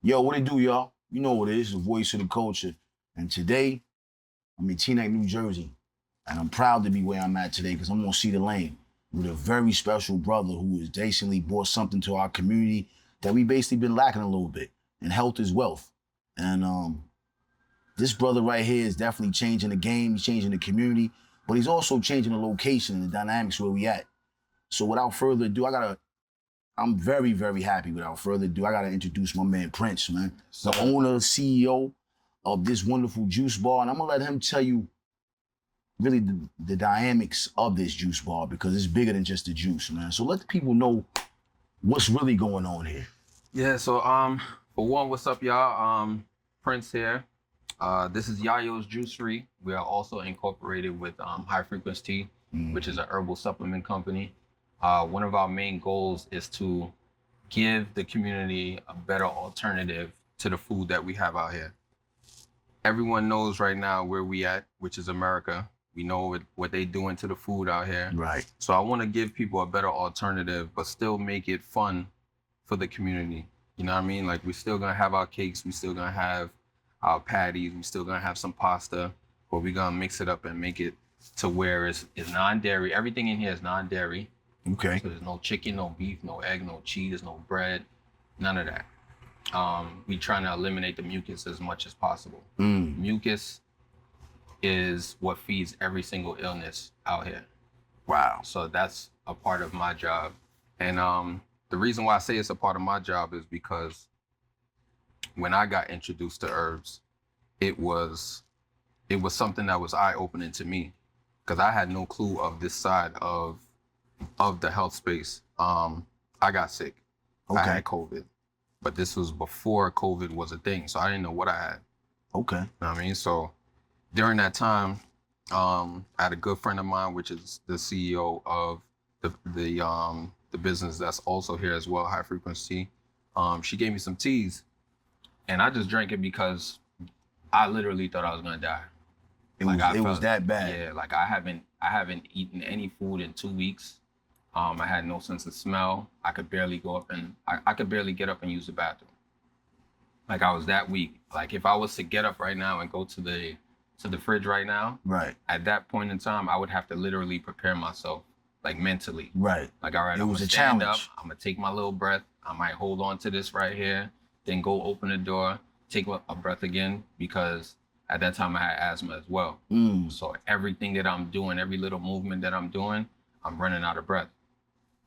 Yo, what it do, y'all? You know what it is, the voice of the culture. And today, I'm in Teaneck, New Jersey. And I'm proud to be where I'm at today because I'm gonna see the lane with a very special brother who has basically brought something to our community that we basically been lacking a little bit. And health is wealth. And this brother right here is definitely changing the game, he's changing the community, but he's also changing the location and the dynamics where we at. So without further ado, I'm very, very happy. Without further ado, I gotta introduce my man Prince, man. The owner, CEO of this wonderful juice bar. And I'm gonna let him tell you really the dynamics of this juice bar because it's bigger than just the juice, man. So let the people know what's really going on here. Yeah, so for one, what's up, y'all? Prince here. This is Yahyos Juicery. We are also incorporated with High Frequency Tea, which is a herbal supplement company. One of our main goals is to give the community a better alternative to the food that we have out here. Everyone knows right now where we at, which is America. We know what they doing to the food out here. Right. So I want to give people a better alternative, but still make it fun for the community. You know what I mean? Like, we're still gonna have our cakes, we still gonna have our patties, we still gonna have some pasta, but we're gonna mix it up and make it to where it's non-dairy. Everything in here is non-dairy. Okay. So there's no chicken, no beef, no egg, no cheese, no bread, none of that. We trying to eliminate the mucus as much as possible. Mucus is what feeds every single illness out here. Wow. So that's a part of my job. And the reason why I say it's a part of my job is because when I got introduced to herbs, it was something that was eye-opening to me because I had no clue of this side of the health space. I got sick. Okay. I had COVID, but this was before COVID was a thing, so I didn't know what I had. Okay. You know what I mean? So during that time, I had a good friend of mine, which is the CEO of the business that's also here as well, High Frequency. She gave me some teas, and I just drank it because I literally thought I was gonna die. It was that bad. Yeah, like I haven't eaten any food in 2 weeks. I had no sense of smell. I could barely I could barely get up and use the bathroom. Like, I was that weak. Like, if I was to get up right now and go to the fridge right now, right, at that point in time, I would have to literally prepare myself, like, mentally. Right. Like, all right, I'm gonna stand up, I'm gonna take my little breath, I might hold on to this right here, then go open the door, take a breath again, because at that time I had asthma as well. So everything that I'm doing, every little movement that I'm doing, I'm running out of breath.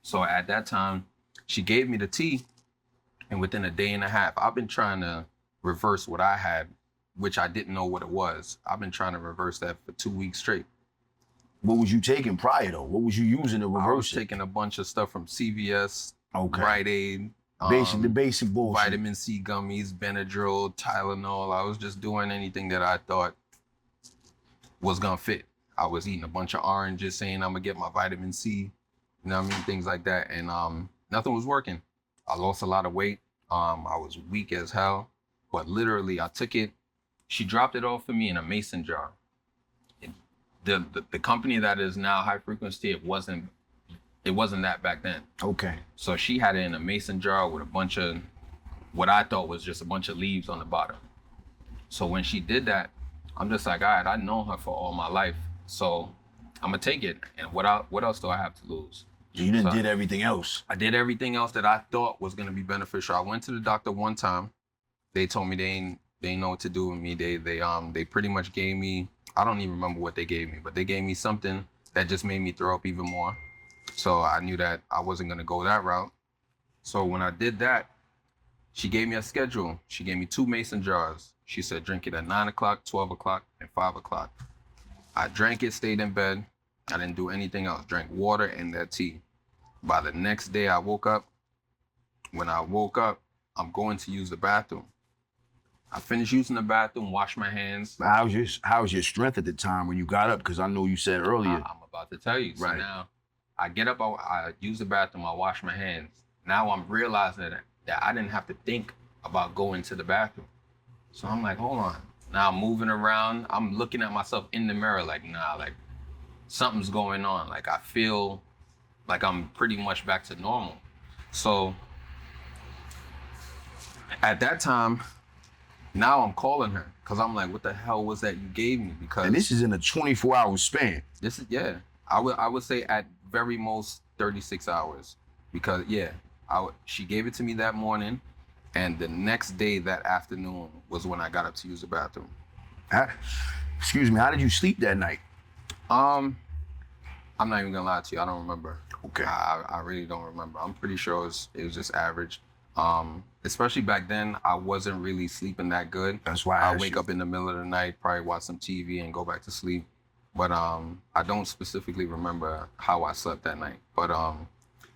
So at that time, she gave me the tea, and within a day and a half, I've been trying to reverse what I had, which I didn't know what it was. I've been trying to reverse that for 2 weeks straight. What was you taking prior though? What was you using to reverse it? I was taking a bunch of stuff from CVS, Rite Aid, the basic bullshit. Vitamin C gummies, Benadryl, Tylenol. I was just doing anything that I thought was gonna fit. I was eating a bunch of oranges, saying I'm gonna get my vitamin C, you know what I mean, things like that, and nothing was working. I lost a lot of weight. I was weak as hell, but literally I took it. She dropped it off for me in a mason jar. The company that is now High Frequency, it wasn't that back then. Okay. So she had it in a mason jar with a bunch of what I thought was just a bunch of leaves on the bottom. So when she did that, I'm just like, all right, I've known her for all my life, so I'm gonna take it. And what else do I have to lose? You did everything else. I did everything else that I thought was gonna be beneficial. I went to the doctor one time. They told me they didn't know what to do with me. They pretty much gave me, I don't even remember what they gave me, but they gave me something that just made me throw up even more. So I knew that I wasn't gonna go that route. So when I did that, she gave me a schedule. She gave me 2 mason jars. She said, drink it at 9 o'clock, 12 o'clock, and 5 o'clock. I drank it, stayed in bed. I didn't do anything else. Drank water and that tea. By the next day I woke up. When I woke up, I'm going to use the bathroom. I finished using the bathroom, washed my hands. How was your strength at the time when you got up? Because I know you said earlier. I'm about to tell you. So now I get up, I use the bathroom, I wash my hands. Now I'm realizing that I didn't have to think about going to the bathroom. So I'm like, hold on. Now I'm moving around. I'm looking at myself in the mirror like, nah, like something's going on. Like, I feel like I'm pretty much back to normal. So At that time, now I'm calling her because I'm like, what the hell was that you gave me? Because And this is in a 24-hour span. this is, yeah, I would say at very most 36 hours, because yeah, she gave it to me that morning, and the next day, that afternoon, was when I got up to use the bathroom. Excuse me, how did you sleep that night? I'm not even gonna lie to you, I don't remember. Okay. I really don't remember. I'm pretty sure it was just average. Especially back then, I wasn't really sleeping that good. That's why I asked wake you. up in the middle of the night, probably watch some TV and go back to sleep. But I don't specifically remember how I slept that night. But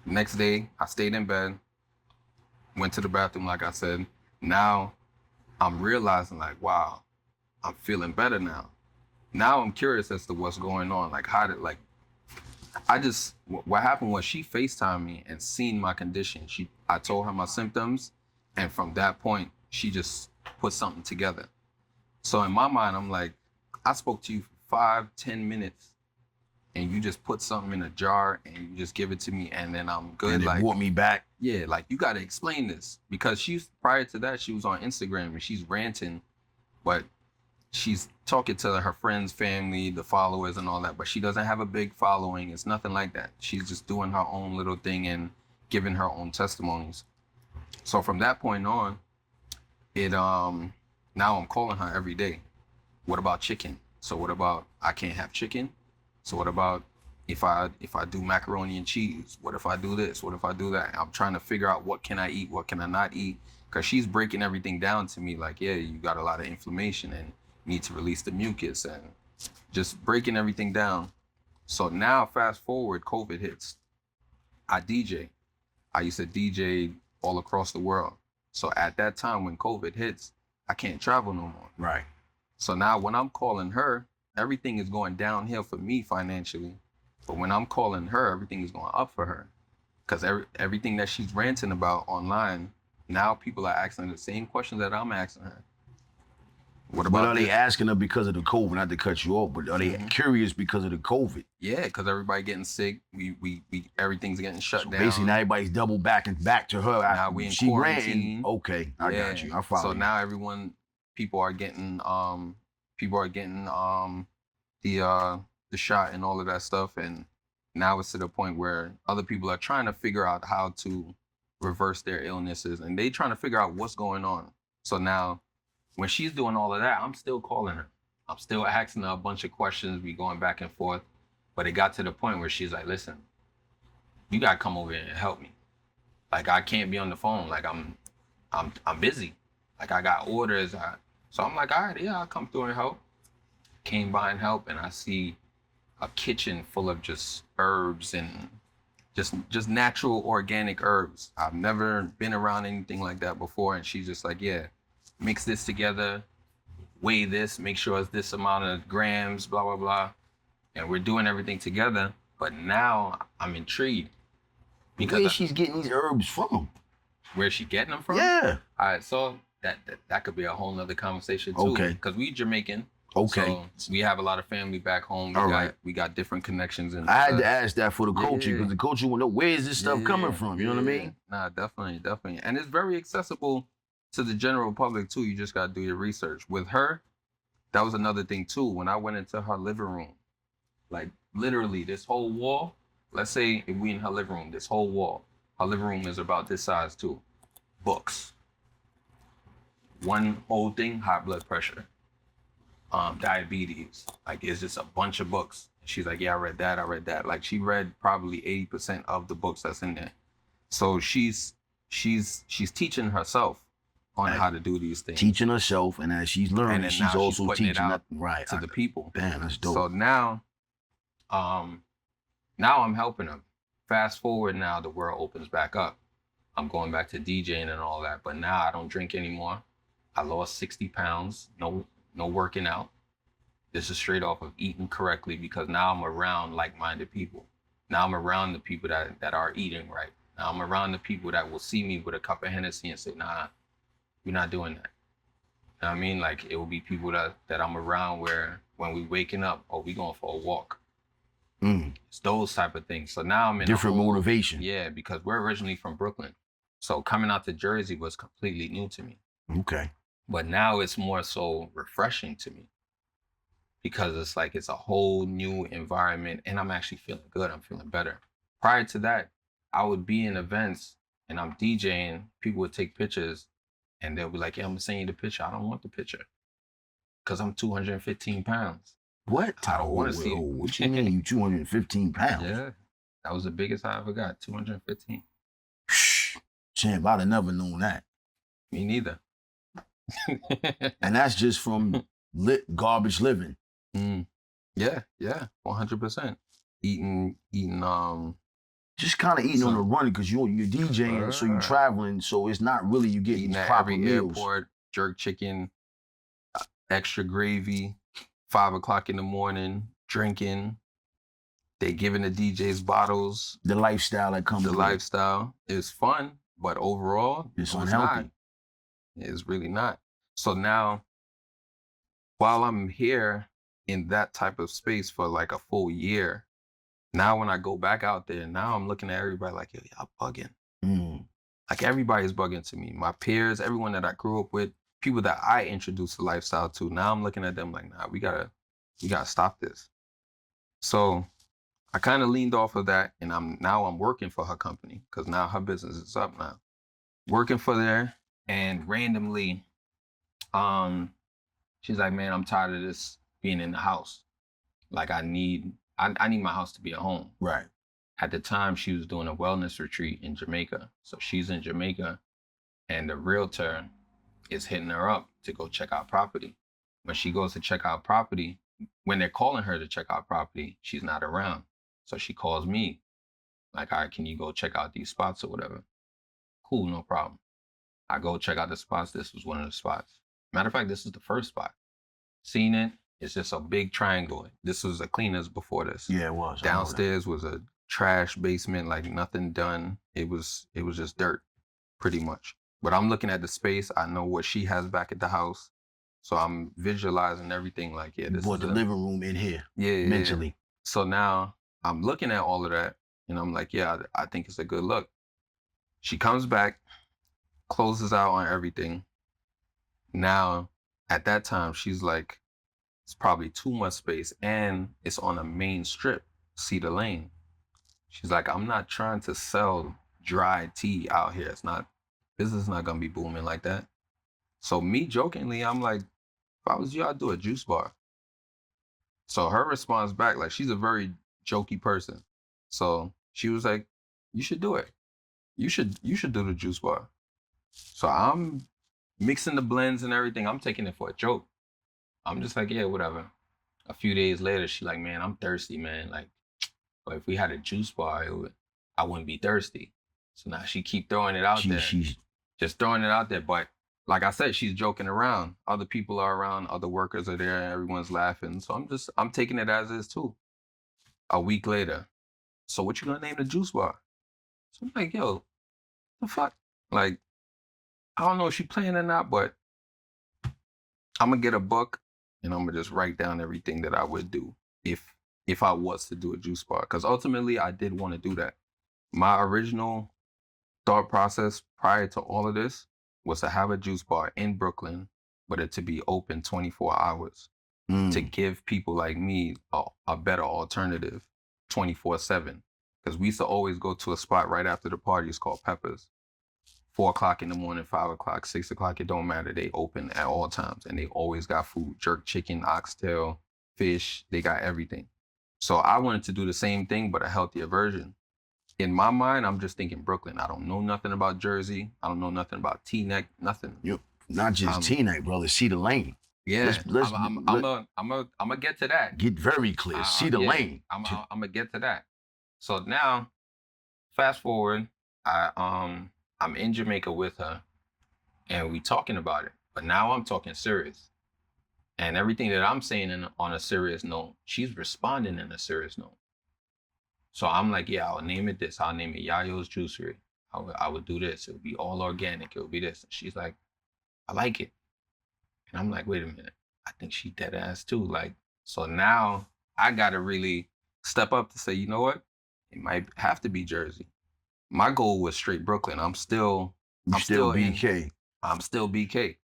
next day, I stayed in bed, went to the bathroom, like I said. Now I'm realizing, like, wow, I'm feeling better now. Now I'm curious as to what's going on. Like, what happened was she FaceTimed me and seen my condition. I told her my symptoms, and from that point, she just put something together. So in my mind, I'm like, I spoke to you for 5-10 minutes, and you just put something in a jar and you just give it to me, and then I'm good. And it like, brought me back. yeah, like, you got to explain this, because prior to that, she was on Instagram and she's ranting, but she's talking to her friends, family, the followers and all that, but she doesn't have a big following. It's nothing like that. She's just doing her own little thing and giving her own testimonies. So from that point on, now I'm calling her every day. What about chicken? So what about, I can't have chicken? So what about if I do macaroni and cheese? What if I do this? What if I do that? I'm trying to figure out, what can I eat? What can I not eat? Because she's breaking everything down to me, like, yeah, you got a lot of inflammation and you need to release the mucus, and just breaking everything down. So now fast forward, COVID hits. I DJ. I used to DJ all across the world. So at that time when COVID hits, I can't travel no more. Right. So now when I'm calling her, everything is going downhill for me financially. But when I'm calling her, everything is going up for her. Because everything that she's ranting about online, now people are asking the same questions that I'm asking her. What about But are they this? asking her because of the COVID? Not to cut you off, but are they curious because of the COVID? Yeah, because everybody getting sick. We everything's getting shut down. Basically, now everybody's double back to her. Now we in she quarantine. ranting. Okay, I got you. I follow. So you. now people are getting the shot and all of that stuff, and now it's to the point where other people are trying to figure out how to reverse their illnesses, and they trying to figure out what's going on. So now, when she's doing all of that, I'm still calling her. I'm still asking her a bunch of questions. We going back and forth, but it got to the point where she's like, "Listen, you gotta come over here and help me. Like, I can't be on the phone. Like, I'm busy. Like, I got orders." So I'm like, all right, yeah, I'll come through and help. Came by and help, and I see a kitchen full of just herbs and just natural organic herbs. I've never been around anything like that before, and she's just like, yeah, mix this together, weigh this, make sure it's this amount of grams, blah blah blah, and we're doing everything together. But now I'm intrigued, because Where she's getting these herbs from? where's she getting them from? Yeah. All right, so that could be a whole nother conversation too. Okay. Because we Jamaican. Okay. So we have a lot of family back home. We got different connections. And I had to ask that for the culture, because Yeah. the culture will know, where is this stuff coming from? You know what I mean? Nah, definitely. And it's very accessible to the general public too. You just gotta do your research. With her, that was another thing too. When I went into her living room, like literally this whole wall, let's say if we in her living room, this whole wall, her living room is about this size too. Books. One whole thing, high blood pressure, diabetes. Like, it's just a bunch of books. She's like, yeah, I read that. Like, she read probably 80% of the books that's in there. So she's teaching herself on how to do these things. Teaching herself, and as she's learning, then she's now also putting it teaching out right to the people. Damn, that's dope. So now I'm helping them. Fast forward, now the world opens back up. I'm going back to DJing and all that, but now I don't drink anymore. I lost 60 pounds, no working out. This is straight off of eating correctly, because now I'm around like-minded people. Now I'm around the people that are eating right. Now I'm around the people that will see me with a cup of Hennessy and say, nah, we're not doing that. You know what I mean? Like, it will be people that I'm around where when we waking up, oh, we going for a walk. It's those type of things. So now I'm in different motivation. Yeah, because we're originally from Brooklyn. So coming out to Jersey was completely new to me. Okay. But now it's more so refreshing to me because it's like it's a whole new environment and I'm actually feeling good. I'm feeling better. Prior to that, I would be in events and I'm DJing. People would take pictures and they'll be like, yeah, I'm gonna send you the picture. I don't want the picture because I'm 215 pounds. What? I don't want to see it. What you mean you 215 pounds? Yeah, that was the biggest I ever got, 215. Champ, I'd have never known that. Me neither. And that's just from garbage living. Yeah, 100%. Eating, just kind of eating on the run because you're DJing, so you're traveling, so it's not really you getting eating at proper every meals. airport, jerk chicken, extra gravy, 5 o'clock in the morning, drinking. They giving the DJs bottles. The lifestyle that comes with lifestyle is fun, but overall, it's unhealthy. It's really not. So now, while I'm here in that type of space for like a full year, now when I go back out there, now I'm looking at everybody like, yo, y'all bugging. Like everybody's bugging to me. My peers, everyone that I grew up with, people that I introduced the lifestyle to, now I'm looking at them like, nah, we gotta stop this. So I kind of leaned off of that and I'm working for her company because now her business is up now. Working for there and randomly, she's like, man, I'm tired of this being in the house. Like I need my house to be a home. Right. At the time, she was doing a wellness retreat in Jamaica. So she's in Jamaica and the realtor is hitting her up to go check out property. When she goes to check out property, when they're calling her to check out property, she's not around. So she calls me like, all right, can you go check out these spots or whatever? Cool, no problem. I go check out the spots. This was one of the spots. Matter of fact, this is the first spot. Seen it. It's just a big triangle. This was a cleaners before this. Yeah, it was. Downstairs was a trash basement, like nothing done. It was just dirt, pretty much. But I'm looking at the space. I know what she has back at the house. So I'm visualizing everything like, yeah, this is the living room in here. Yeah. Mentally. Yeah. So now I'm looking at all of that and I'm like, yeah, I think it's a good look. She comes back, closes out on everything. Now, at that time, she's like, it's probably too much space and it's on a main strip, Cedar Lane. She's like, I'm not trying to sell dry tea out here. Business is not gonna be booming like that. So me jokingly, I'm like, if I was you, I'd do a juice bar. So her response back, like she's a very jokey person. So she was like, you should do it. You should do the juice bar. So I'm mixing the blends and everything. I'm taking it for a joke. I'm just like, yeah, whatever. A few days later, she's like, man, I'm thirsty, man. Like, but if we had a juice bar, I wouldn't be thirsty. So now she keep throwing it out there. She's just throwing it out there. But like I said, she's joking around. Other people are around. Other workers are there. Everyone's laughing. So I'm taking it as is too. A week later, so what you gonna name the juice bar? So I'm like, yo, the fuck? Like, I don't know if she playing or not, but I'm gonna get a book and I'm gonna just write down everything that I would do if I was to do a juice bar. Because ultimately, I did want to do that. My original thought process prior to all of this was to have a juice bar in Brooklyn, but it to be open 24 hours to give people like me a better alternative 24/7. Because we used to always go to a spot right after the party. It's called Peppers. 4 o'clock in the morning, 5 o'clock, 6 o'clock, it don't matter. They open at all times and they always got food, jerk chicken, oxtail, fish, they got everything. So I wanted to do the same thing, but a healthier version. In my mind, I'm just thinking Brooklyn. I don't know nothing about Jersey. I don't know nothing about T-neck, nothing. Not just T-neck, brother, Cedar Lane. Yeah, I'm gonna get to that. Get very clear, Cedar Lane. I'm gonna get to that. So now, fast forward, I'm in Jamaica with her and we talking about it. But now I'm talking serious. And everything that I'm saying on a serious note, she's responding in a serious note. So I'm like, yeah, I'll name it this. I'll name it Yahyos Juicery. I would do this. It would be all organic. It would be this. And she's like, I like it. And I'm like, wait a minute. I think she dead ass too. Like, so now I got to really step up to say, you know what? It might have to be Jersey. my goal was straight Brooklyn. I'm still You I'm still still in BK I'm still BK.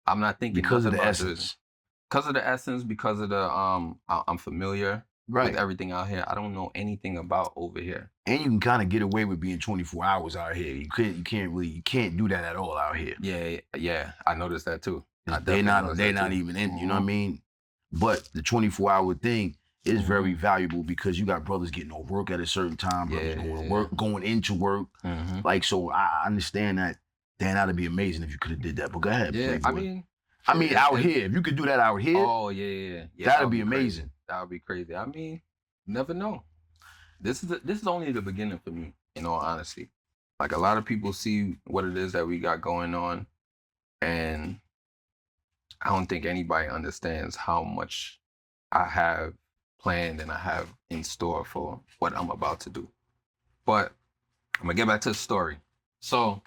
I'm not thinking because of nothing the about Jersey. essence. Because of the essence, because of the I'm familiar with Right. everything out here. I don't know anything about over here. And you can kind of get away with being 24 hours out here. You can't do that at all out here. Yeah, I noticed that too. I They're definitely not noticed they're that not too. even in, you know what I mean? But the 24-hour thing is very valuable because you got brothers getting off work at a certain time, brothers going to work, going into work. Like, so I understand that. Damn, that'd be amazing if you could have did that. But go ahead, Yeah, Playboy. I mean, Out here, if you could do that out here, oh yeah, that that'd would be crazy. amazing. That would be crazy. I mean, never know. This is only the beginning for me, in all honesty. Like a lot of people see what it is that we got going on, and I don't think anybody understands how much I have planned and I have in store for what I'm about to do. But I'm gonna get back to the story. So,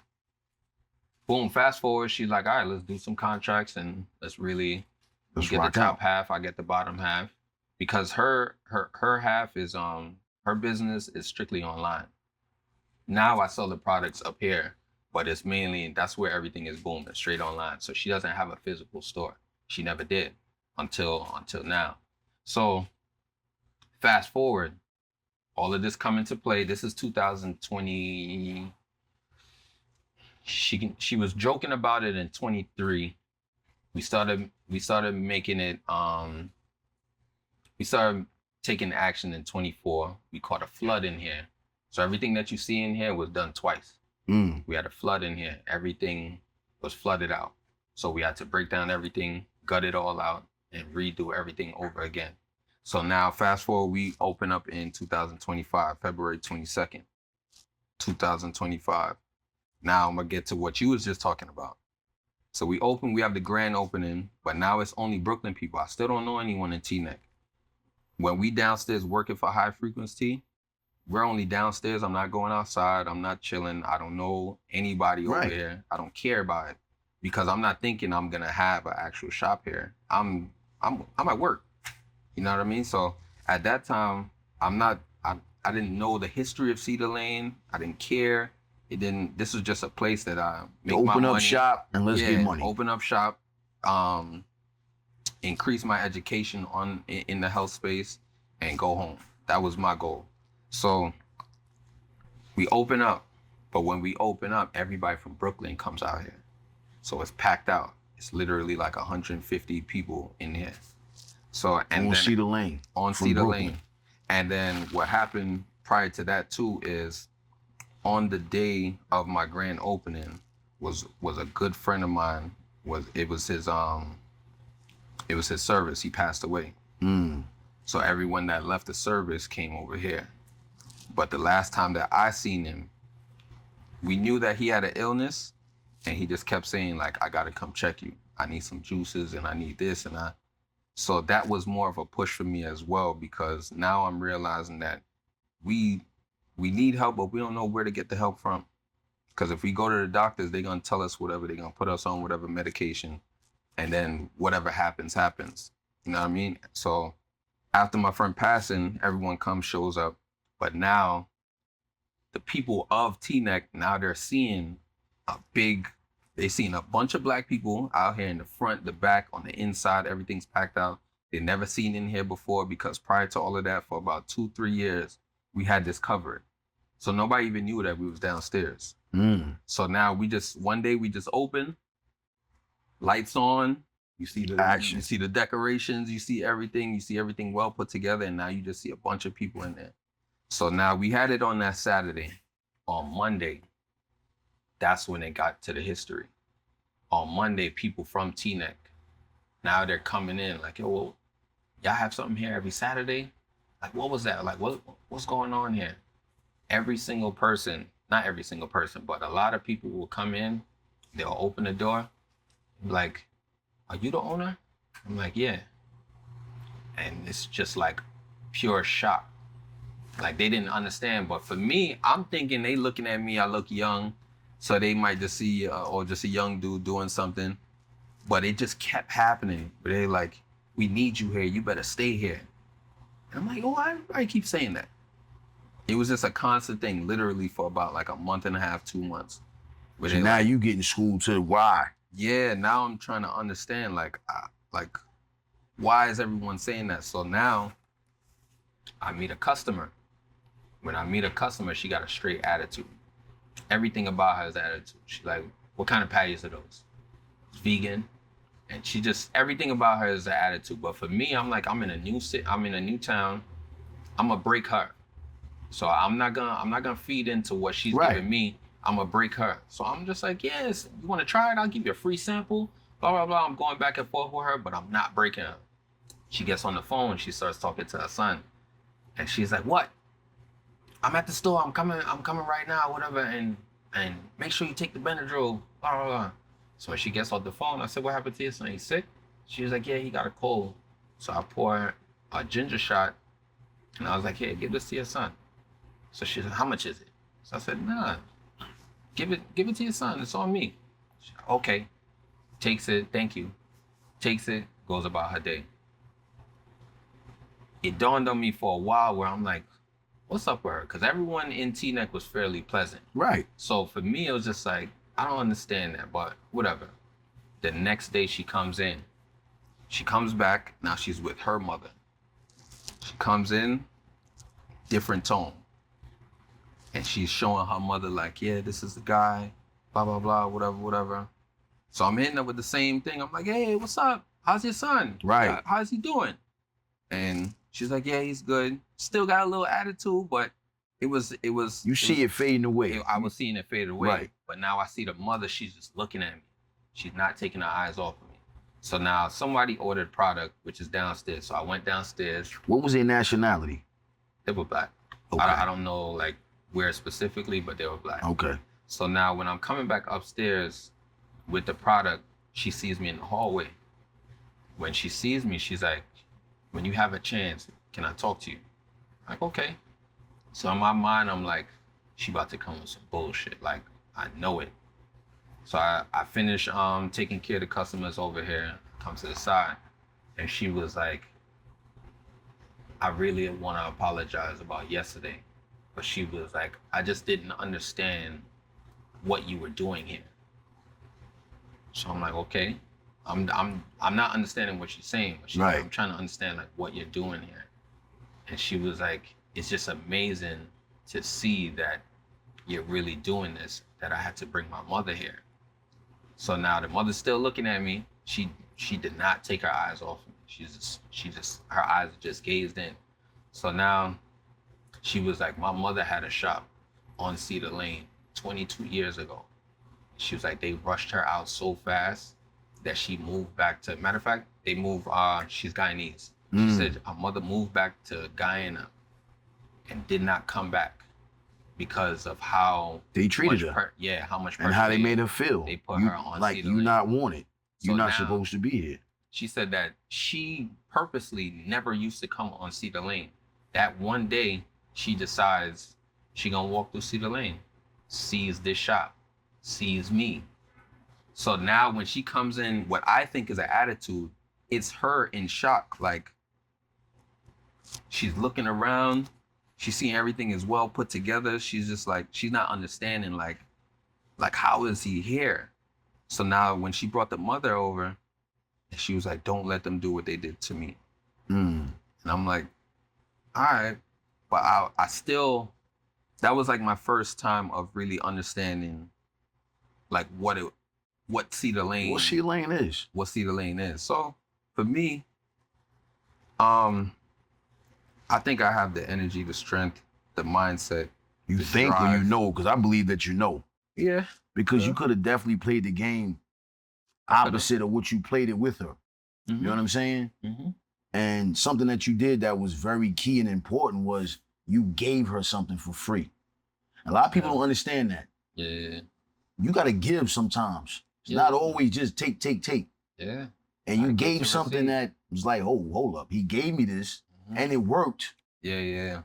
boom, fast forward, she's like, all right, let's do some contracts and let's really Let's get the rock top out. half, I get the bottom half. Because her half is her business is strictly online. Now I sell the products up here, but it's mainly that's where everything is booming, straight online. So she doesn't have a physical store. She never did until now. So fast forward, all of this come into play. This is 2020. She was joking about it in 23. We started making it we started taking action in 24. We caught a flood in here. So everything that you see in here was done twice. We had a flood in here. Everything was flooded out. So we had to break down everything, gut it all out, and redo everything over again. So now fast forward, we open up in 2025, February 22nd, 2025. Now I'm gonna get to what you was just talking about. So we have the grand opening, but now it's only Brooklyn people. I still don't know anyone in Teaneck. When we downstairs working for High Frequency, we're only downstairs. I'm not going outside. I'm not chilling. I don't know anybody over here. I don't care about it because I'm not thinking I'm gonna have an actual shop here. I'm at work. You know what I mean? So at that time, I didn't know the history of Cedar Lane. I didn't care. It didn't. This was just a place that I make my money. Open up shop and let's get money. Open up shop. Increase my education in the health space and go home. That was my goal. So we open up, but when we open up, everybody from Brooklyn comes out here. So it's packed out. It's literally like 150 people in here. So and on then Cedar Lane. On Cedar Lane. And then what happened prior to that too is on the day of my grand opening was a good friend of mine. It was his service. He passed away. So everyone that left the service came over here. But the last time that I seen him, we knew that he had an illness, and he just kept saying like, I gotta come check you. I need some juices and I need this and I. So that was more of a push for me as well, because now I'm realizing that we need help, but we don't know where to get the help from. Because if we go to the doctors, they're gonna tell us whatever, they're gonna put us on whatever medication, and then whatever happens, happens. You know what I mean? So after my friend passing, everyone shows up. But now the people of Teaneck, now they're seeing they seen a bunch of black people out here in the front, the back, on the inside, everything's packed out. They never seen in here before because prior to all of that, for about 2-3 years, we had this covered. So nobody even knew that we was downstairs. So now one day we just open, lights on, you see the action, you see the decorations, you see everything well put together, and now you just see a bunch of people in there. So now we had it on that Saturday. On Monday, that's when it got to the history. On Monday, people from Teaneck, now they're coming in like, yo, well, y'all have something here every Saturday? Like, what was that? Like, what's going on here? Every single person, not every single person, but a lot of people will come in, they'll open the door, like, are you the owner? I'm like, yeah. And it's just like pure shock. Like they didn't understand. But for me, I'm thinking they looking at me, I look young, so they might just see, or just a young dude doing something. But it just kept happening. But they like, we need you here. You better stay here. And I'm like, oh, I keep saying that. It was just a constant thing, literally for about like a month and a half, 2 months. So now you getting schooled to the why. Yeah, now I'm trying to understand like why is everyone saying that? So now I meet a customer. When I meet a customer, she got a straight attitude. Everything about her is attitude. She's like, what kind of patties are those? It's vegan. And she just, everything about her is an attitude. But for me, I'm like, I'm in a new town. I'm gonna break her. So I'm not gonna feed into what she's giving me. I'm gonna break her. So I'm just like, yes, you wanna try it? I'll give you a free sample. Blah, blah, blah. I'm going back and forth with her, but I'm not breaking her. She gets on the phone, she starts talking to her son. And she's like, what? I'm at the store, I'm coming right now, whatever, and make sure you take the Benadryl, blah, blah, blah. So when she gets off the phone, I said, what happened to your son? He's sick? She was like, yeah, he got a cold. So I pour her a ginger shot, and I was like, here, give this to your son. So she said, how much is it? So I said, nah, give it to your son, it's on me. She said, okay, takes it, thank you. Takes it, goes about her day. It dawned on me for a while where I'm like, what's up with her? Because everyone in Teaneck was fairly pleasant. Right. So for me, it was just like, I don't understand that, but whatever. The next day she comes in. She comes back, now she's with her mother. She comes in, different tone. And she's showing her mother like, yeah, this is the guy, blah, blah, blah, whatever, whatever. So I'm hitting her with the same thing. I'm like, hey, what's up? How's your son? Right. How's he doing? And she's like, yeah, he's good. Still got a little attitude, but it was. You see it fading away. I was seeing it fade away. Right. But now I see the mother, she's just looking at me. She's not taking her eyes off of me. So now somebody ordered product, which is downstairs. So I went downstairs. What was their nationality? They were black. Okay. I don't know like where specifically, but they were black. Okay. So now when I'm coming back upstairs with the product, she sees me in the hallway. When she sees me, she's like, when you have a chance, can I talk to you? I'm like, okay. So in my mind, I'm like, she about to come with some bullshit. Like, I know it. So I finished taking care of the customers over here, come to the side, and she was like, I really want to apologize about yesterday. But she was like, I just didn't understand what you were doing here. So I'm like, okay. I'm not understanding what she's saying. But she's like, I'm trying to understand like what you're doing here. And she was like, it's just amazing to see that you're really doing this, that I had to bring my mother here. So now the mother's still looking at me. She did not take her eyes off me. She just her eyes just gazed in. So now she was like, my mother had a shop on Cedar Lane 22 years ago. She was like, they rushed her out so fast that she moved back to, matter of fact, they moved, she's Guyanese. She said her mother moved back to Guyana and did not come back because of how they treated her. How much pressure and how they made her feel. They put her on like Cedar you Lane. not wanted. So You're not now, supposed to be here. She said that she purposely never used to come on Cedar Lane. That one day she decides she gonna walk through Cedar Lane, sees this shop, sees me. So now when she comes in, what I think is an attitude, it's her in shock. Like, she's looking around, she's seeing everything is well put together. She's just like, she's not understanding like how is he here? So now when she brought the mother over, she was like, don't let them do what they did to me. And I'm like, all right. But I still, that was like my first time of really understanding like what Cedar Lane. What Cedar Lane is. What Cedar Lane is. So for me, I think I have the energy, the strength, the mindset. You think drive. or you know, because I believe that you know. Yeah. Because you could have definitely played the game opposite of what you played it with her. You know what I'm saying? And something that you did that was very key and important was you gave her something for free. A lot of people don't understand that. Yeah. You got to give sometimes. It's not always just take. Yeah. And you gave something that was like, oh, hold up. He gave me this and it worked. Yeah.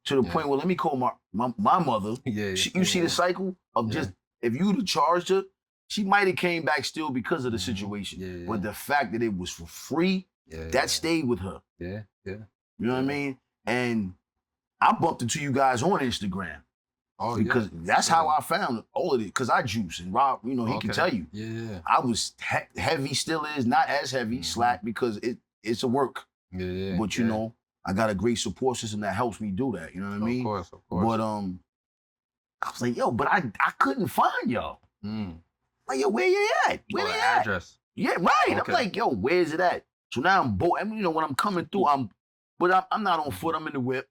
To the point where, let me call my mother. You see the cycle of just, if you'd have charged her, she might have came back still because of the situation. But the fact that it was for free, that stayed with her. Yeah. You know what I mean? And I bumped into you guys on Instagram. Oh, because that's how I found all of it. Because I juice and Rob, you know, he can tell you. Yeah. I was heavy, still is not as heavy, slack because it's a work. Yeah. But you know, I got a great support system that helps me do that. You know what I mean? Of course, of course. But I was like, yo, but I couldn't find y'all. Like, yo, where you at? Where you at? Address. Yeah, right. Okay. I'm like, yo, where's it at? So now I'm bored. I mean, you know, when I'm coming through, I'm not on foot. I'm in the whip.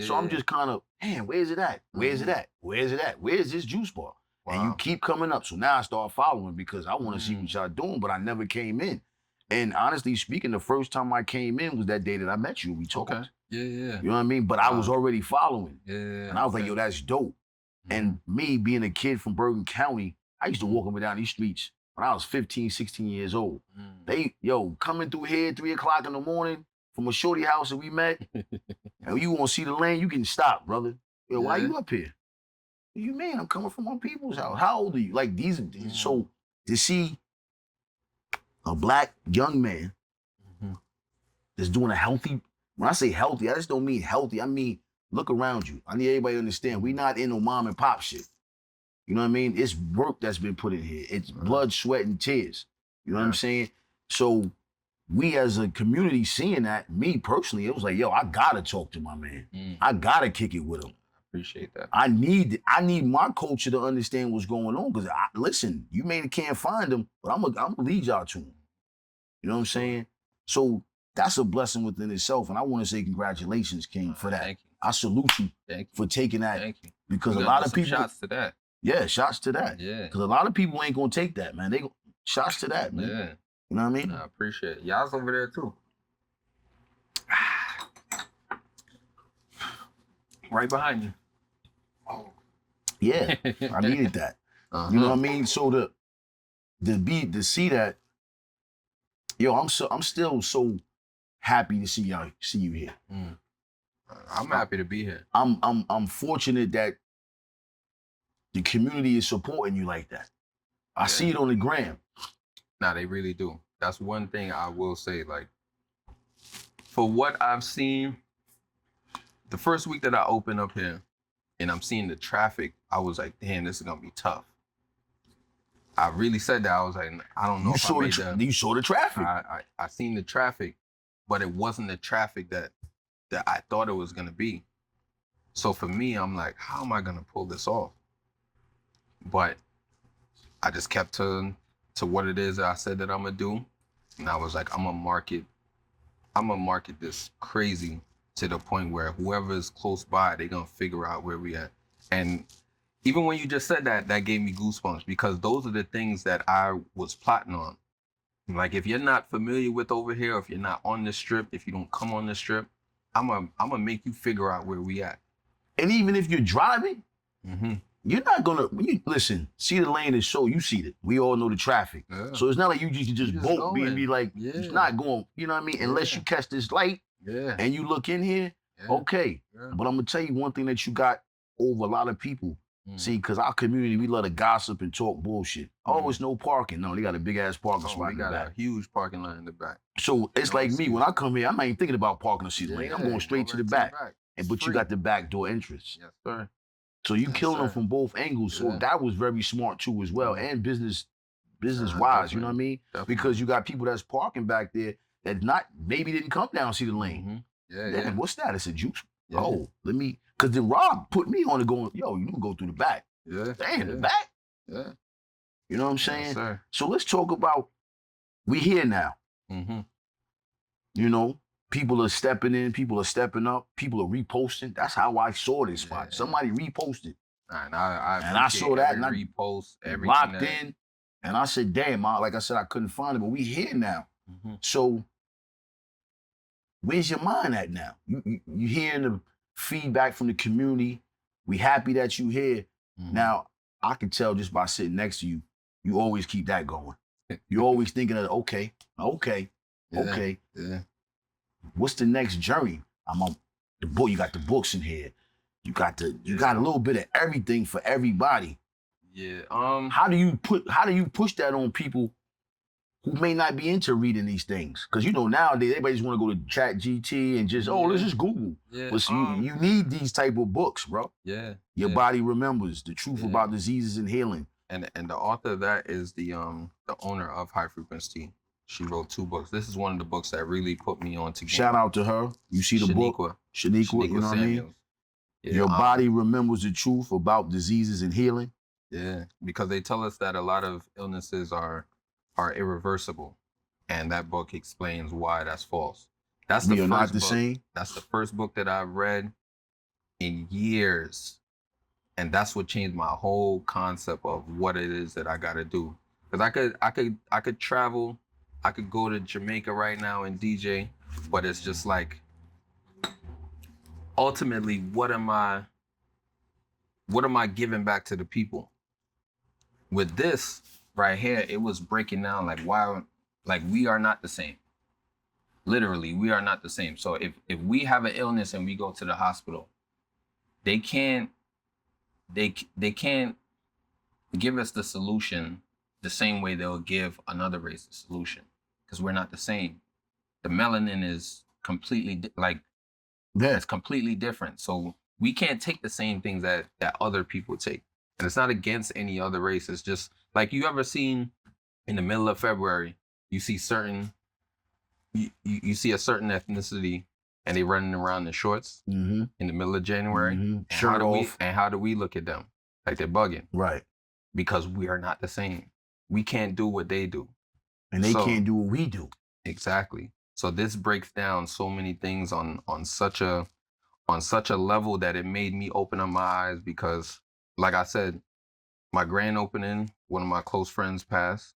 So I'm just kind of, man, where's it at? Where's it at? Where's it at? Where's this juice bar? Wow. And you keep coming up. So now I start following because I want to see what y'all doing, but I never came in. And honestly speaking, the first time I came in was that day that I met you. We talked. Okay. Yeah. You know what I mean? But I was already following. Yeah. And I was like, yo, that's dope. And me being a kid from Bergen County, I used to walk up and down these streets when I was 15, 16 years old. They, coming through here 3 o'clock in the morning, from a shorty house that we met, and you want to see the lane, you can stop, brother. Yo, why you up here? What you mean? I'm coming from my people's house. How old are you? Like these, so to see a black young man that's doing a healthy, when I say healthy, I just don't mean healthy. I mean, look around you. I need everybody to understand, we not in no mom and pop shit. You know what I mean? It's work that's been put in here. It's blood, sweat, and tears. You know what I'm saying? So we as a community seeing that, me personally, it was like, yo, I gotta talk to my man. I gotta kick it with him. Appreciate that. I need my culture to understand what's going on. Because listen, you may can't find him, but I'm gonna lead y'all to him. You know what I'm saying? So that's a blessing within itself. And I want to say congratulations, King, for that. Thank you. I salute you for taking that. Thank you. Because a lot of people shots to that. Yeah, shots to that. Yeah. Because a lot of people ain't gonna take that, man. Shots to that, man. Yeah. You know what I mean? I appreciate it. Y'all's over there too. Right behind you. Yeah, I needed that. You know what I mean? So to see that, yo, I'm still so happy to see you here. I'm happy to be here. I'm fortunate that the community is supporting you like that. I see it on the gram. Nah, they really do. That's one thing I will say. Like, for what I've seen, the first week that I opened up here and I'm seeing the traffic, I was like, damn, this is gonna be tough. I really said that. I was like, I don't know you saw the traffic. I seen the traffic, but it wasn't the traffic that I thought it was gonna be. So for me, I'm like, how am I gonna pull this off? But I just kept to what it is that I said that I'm gonna do. And I was like, I'm gonna market this crazy to the point where whoever is close by, they're gonna figure out where we at. And even when you just said that, that gave me goosebumps because those are the things that I was plotting on. Like, if you're not familiar with over here, if you're not on the strip, if you don't come on the strip, I'm gonna make you figure out where we at. And even if you're driving, you're not gonna listen. See the lane is so you see it. We all know the traffic, so it's not like you just bolt and be like, it's not going. You know what I mean? Unless you catch this light, and you look in here, okay. But I'm gonna tell you one thing that you got over a lot of people. See, because our community, we love to gossip and talk bullshit. Oh, it's no parking. No, they got a big ass parking spot in the back. We got a huge parking lot in the back. So it's like me when I come here, I'm not even thinking about parking to see the lane. I'm going straight to the back. But you got the back door entrance. Yes, sir. So you killing them from both angles. So that was very smart too as well. And business wise, you know what I mean? Definitely. Because you got people that's parking back there that maybe didn't come down and see the lane. Damn, what's that? It's a juice. Oh, because then Rob put me on to going, yo, you can go through the back. Damn, the back? You know what I'm saying? Yes, so let's talk about, we here now. You know, people are stepping in, people are stepping up, people are reposting. That's how I saw this spot. Somebody reposted. And I saw that and I repost everything. Locked in. And I said, damn, like I said, I couldn't find it, but we here now. So where's your mind at now? You hearing the feedback from the community. We happy that you here. Now, I can tell just by sitting next to you, you always keep that going. You're always thinking of, okay. What's the next journey? I'm on the book. You got the books in here. You got a little bit of everything for everybody. Yeah. How do you push that on people who may not be into reading these things. Because, nowadays, everybody just want to go to Chat GT and just, let's just Google. Yeah. But you need these type of books, bro. Yeah. Your body remembers the truth about diseases and healing. And the author of that is the owner of High Frequency. She wrote 2 books. This is one of the books that really put me on to game. Shout out to her. You see the book? Shaniqua, you know what I mean? Yeah, your body remembers the truth about diseases and healing. Yeah, because they tell us that a lot of illnesses are irreversible. And that book explains why that's false. That's the not the same. That's the first book that I've read in years. And that's what changed my whole concept of what it is that I gotta do. Because I could travel, I could go to Jamaica right now and DJ, but it's just like, ultimately, what am I giving back to the people? With this right here, it was breaking down like why, like we are not the same. Literally, we are not the same. So if we have an illness and we go to the hospital, they can't give us the solution the same way they'll give another race a solution, because we're not the same. The melanin is completely it's completely different. So we can't take the same things that other people take. And it's not against any other race. It's just like, you ever seen in the middle of February, you see you see a certain ethnicity and they running around in shorts in the middle of January. And Shirt off. How do we look at them? Like they're bugging. Right. Because we are not the same. We can't do what they do. And they can't do what we do. Exactly. So this breaks down so many things on such a level that it made me open up my eyes, because like I said, my grand opening, one of my close friends passed.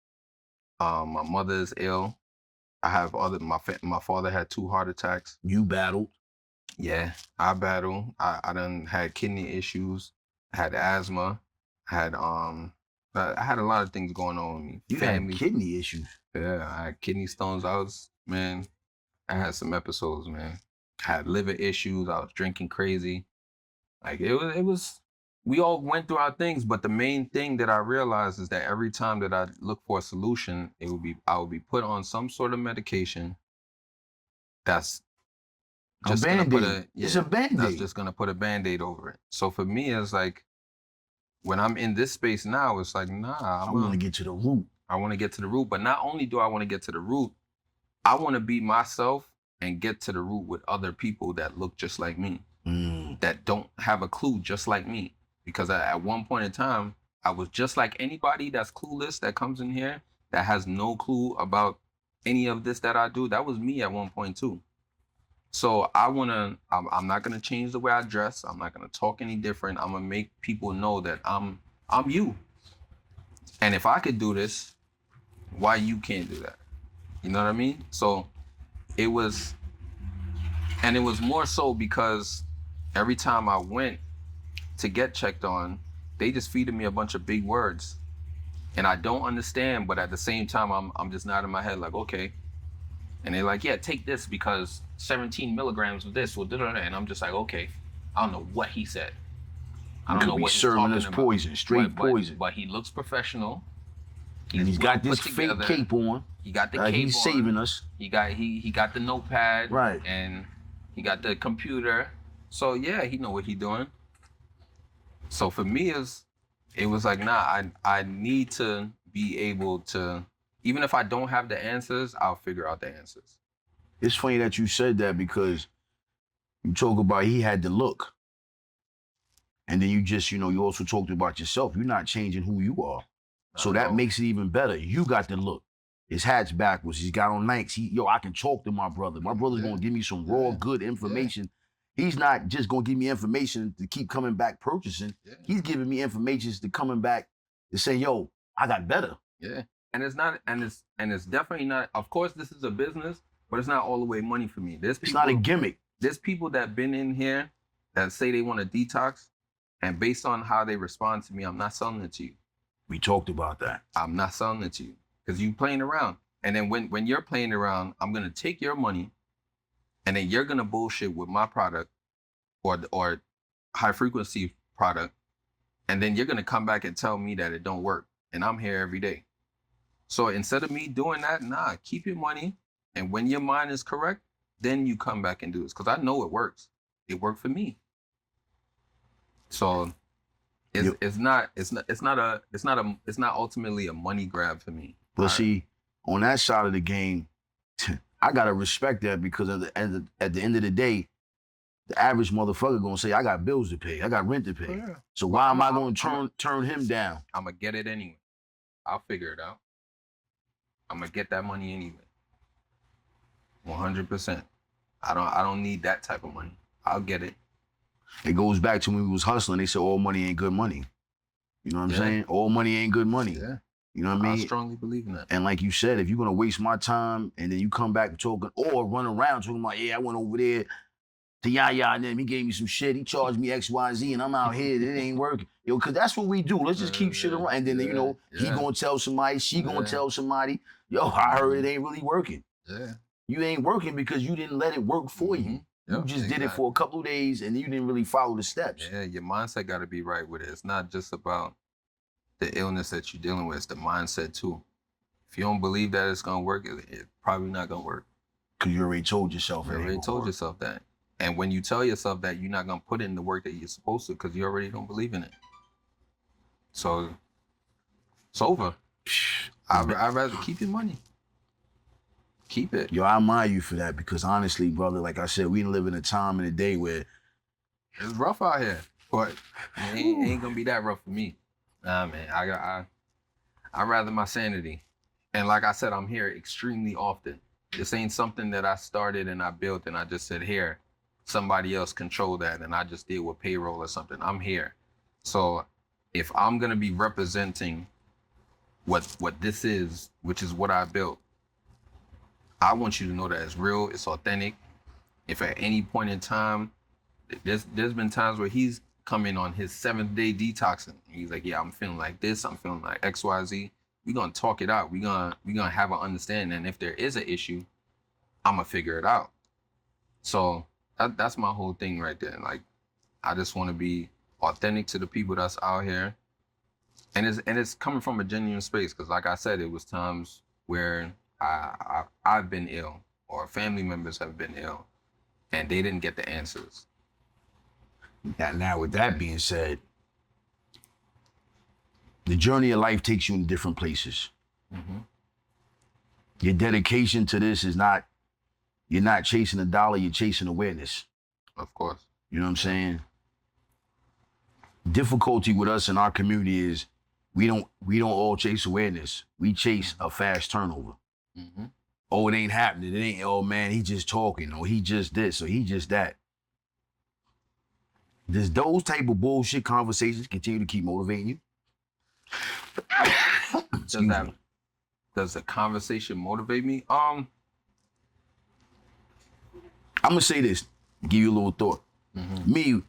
My mother is ill. I have my father had 2 heart attacks. You battled. Yeah, I battled. I done had kidney issues. I had asthma. I had a lot of things going on with me. You had kidney issues. Yeah, I had kidney stones. I had some episodes, man. I had liver issues. I was drinking crazy. Like it was, we all went through our things, but the main thing that I realized is that every time that I look for a solution, I would be put on some sort of medication that's just gonna put it's a Band-Aid. That's just gonna put a Band-Aid over it. So for me, it's like, when I'm in this space now, it's like, nah, I want to get to the root. I want to get to the root, but not only do I want to get to the root, I want to be myself and get to the root with other people that look just like me, that don't have a clue just like me. Because at one point in time, I was just like anybody that's clueless that comes in here, that has no clue about any of this that I do. That was me at one point too. So I'm not gonna change the way I dress. I'm not gonna talk any different. I'm gonna make people know that I'm you. And if I could do this, why you can't do that? You know what I mean? So it was more so because every time I went to get checked on, they just feeded me a bunch of big words. And I don't understand, but at the same time, I'm just nodding my head like, okay. And they're like, yeah, take this because 17 milligrams of this will do that. And I'm just like, okay, I don't know what he said. I don't know what he's serving us poison, straight poison. But he looks professional. And he's got this fake cape on. He got the cape on. He's saving us. He got the notepad. Right. And he got the computer. So yeah, he know what he doing. So for me, it was like, nah, I need to be able to, even if I don't have the answers, I'll figure out the answers. It's funny that you said that, because you talk about he had the look. And then you just, you also talked about yourself. You're not changing who you are. So that makes it even better. You got the look. His hat's backwards. He's got on Nikes. I can talk to my brother. My brother's going to give me some raw, good information. Yeah. He's not just going to give me information to keep coming back purchasing. Yeah. He's giving me information to coming back to say, yo, I got better. Yeah. And it's not, and it's definitely not, of course, this is a business, but it's not all the way money for me. It's not a gimmick. There's people that been in here that say they want to detox, and based on how they respond to me, I'm not selling it to you. We talked about that. I'm not selling it to you because you playing around. And then when you're playing around, I'm going to take your money and then you're going to bullshit with my product or high frequency product. And then you're going to come back and tell me that it don't work. And I'm here every day. So instead of me doing that, nah, keep your money. And when your mind is correct, then you come back and do this. Because I know it works. It worked for me. So it's not ultimately a money grab for me. But see, on that side of the game, I gotta respect that because at the end of the day, the average motherfucker gonna say, I got bills to pay, I got rent to pay. Oh, yeah. So why am I gonna turn him down? I'm gonna get it anyway. I'll figure it out. I'm gonna get that money anyway. 100%. I don't need that type of money. I'll get it. It goes back to when we was hustling. They said all money ain't good money. You know what I'm saying? All money ain't good money. Yeah. You know what I mean? I strongly believe in that. And like you said, if you're gonna waste my time and then you come back talking or run around talking about, yeah, I went over there to Yaya and then he gave me some shit. He charged me X, Y, Z, and I'm out here. It ain't working. Yo, cause that's what we do. Let's just keep shit around. And then he gonna tell somebody, she gonna tell somebody, yo, I heard it ain't really working. Yeah. You ain't working because you didn't let it work for you. You just did it for a couple of days and you didn't really follow the steps. Yeah, your mindset got to be right with it. It's not just about the illness that you're dealing with. It's the mindset too. If you don't believe that it's gonna work, it's probably not gonna work. Cause you already told yourself. You already told yourself that. And when you tell yourself that, you're not gonna put in the work that you're supposed to because you already don't believe in it. So it's over. I'd rather keep your money. Keep it. Yo, I admire you for that because honestly, brother, like I said, we live in a time and a day where it's rough out here, but it ain't gonna be that rough for me. Nah, man, I rather my sanity. And like I said, I'm here extremely often. This ain't something that I started and I built and I just said, here, somebody else control that and I just deal with payroll or something. I'm here. So if I'm gonna be representing what this is, which is what I built, I want you to know that it's real, it's authentic. If at any point in time, there's been times where he's coming on his 7th day detoxing. He's like, yeah, I'm feeling like this, I'm feeling like XYZ. We're gonna talk it out. We're gonna have an understanding. And if there is an issue, I'm gonna figure it out. So that's my whole thing right there. Like, I just want to be authentic to the people that's out here. And it's coming from a genuine space. Cause like I said, it was times where I've been ill or family members have been ill and they didn't get the answers. Now with that being said, the journey of life takes you in different places. Mm-hmm. Your dedication to this is not, you're not chasing a dollar, you're chasing awareness. Of course. You know what I'm saying? Difficulty with us in our community is we don't all chase awareness. We chase a fast turnover. Mm-hmm. Oh, it ain't happening. It ain't, oh man, he just talking, or he just this, or he just that. Does those type of bullshit conversations continue to keep motivating you? Does the conversation motivate me? I'm gonna say this, give you a little thought. Mm-hmm. Me,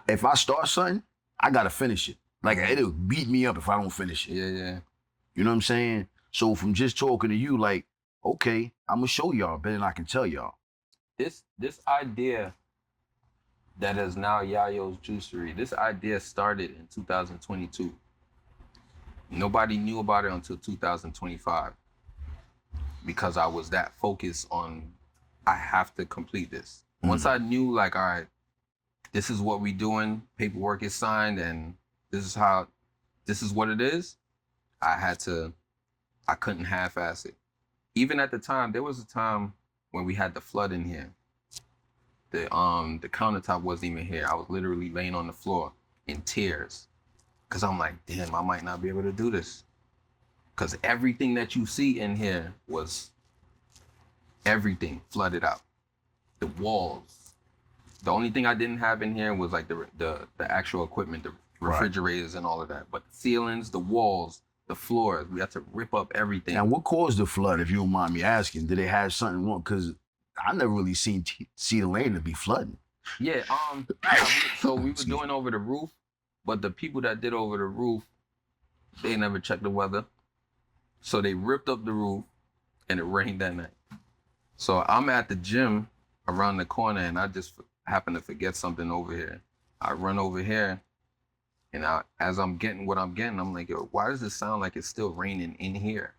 if I start something, I gotta finish it. Like it'll beat me up if I don't finish it. Yeah. You know what I'm saying? So from just talking to you, like, okay, I'm gonna show y'all better than I can tell y'all. This idea that is now Yahyos Juicery, this idea started in 2022. Nobody knew about it until 2025 because I was that focused on, I have to complete this. Mm-hmm. Once I knew, like, all right, this is what we doing, paperwork is signed, and this is what it is, I couldn't half-ass it. Even at the time, there was a time when we had the flood in here. The countertop wasn't even here. I was literally laying on the floor in tears. Cause I'm like, damn, I might not be able to do this. Cause everything that you see in here was everything flooded out. The walls. The only thing I didn't have in here was like the actual equipment, the refrigerators and all of that. But the ceilings, the walls, the floors, we had to rip up everything. Now, what caused the flood, if you don't mind me asking? Did they have something wrong? Because I never really seen Cedar Lane to be flooding. Yeah, so we were doing over the roof, but the people that did over the roof, they never checked the weather. So they ripped up the roof and it rained that night. So I'm at the gym around the corner and I just happened to forget something over here. I run over here and as I'm getting what I'm getting, I'm like, yo, why does it sound like it's still raining in here?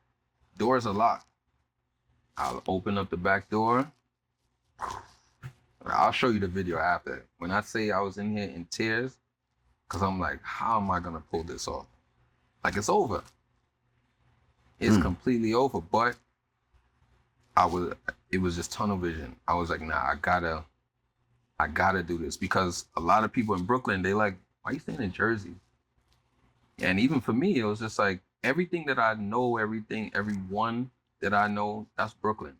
Doors are locked. I'll open up the back door. I'll show you the video after. When I say I was in here in tears, because I'm like, how am I going to pull this off? Like, it's over. It's completely over. But it was just tunnel vision. I was like, nah, I gotta do this. Because a lot of people in Brooklyn, they like, why are you staying in Jersey? And even for me, it was just like, everything that I know, everyone that I know, that's Brooklyn.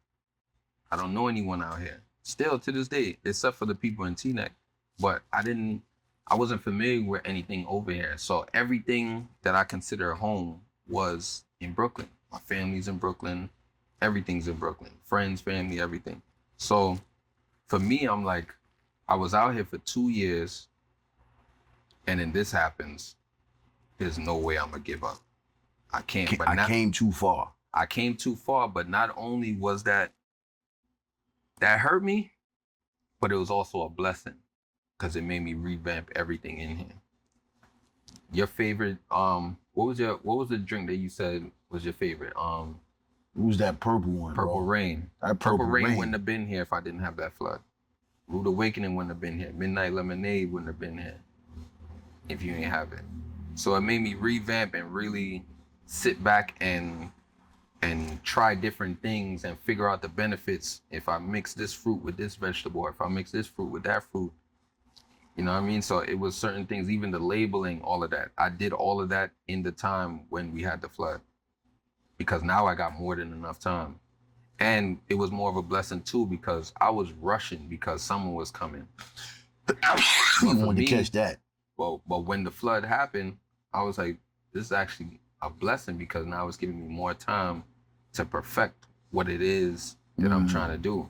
I don't know anyone out here. Still to this day, except for the people in Teaneck. But I wasn't familiar with anything over here. So everything that I consider home was in Brooklyn. My family's in Brooklyn. Everything's in Brooklyn. Friends, family, everything. So for me, I'm like, I was out here for 2 years, and then this happens. There's no way I'm gonna give up. I can't. But I came too far. I came too far, but not only was that hurt me, but it was also a blessing because it made me revamp everything in here. Your favorite, what was the drink that you said was your favorite? It was that purple one, Purple bro. Rain. That Purple Rain wouldn't have been here if I didn't have that flood. Rude Awakening wouldn't have been here. Midnight Lemonade wouldn't have been here if you didn't have it. So it made me revamp and really sit back and try different things and figure out the benefits. If I mix this fruit with this vegetable, or if I mix this fruit with that fruit, you know what I mean? So it was certain things, even the labeling, all of that. I did all of that in the time when we had the flood, because now I got more than enough time. And it was more of a blessing too, because I was rushing because someone was coming. You wanted to catch that. But when the flood happened, I was like, this is actually a blessing, because now it's giving me more time to perfect what it is that I'm trying to do.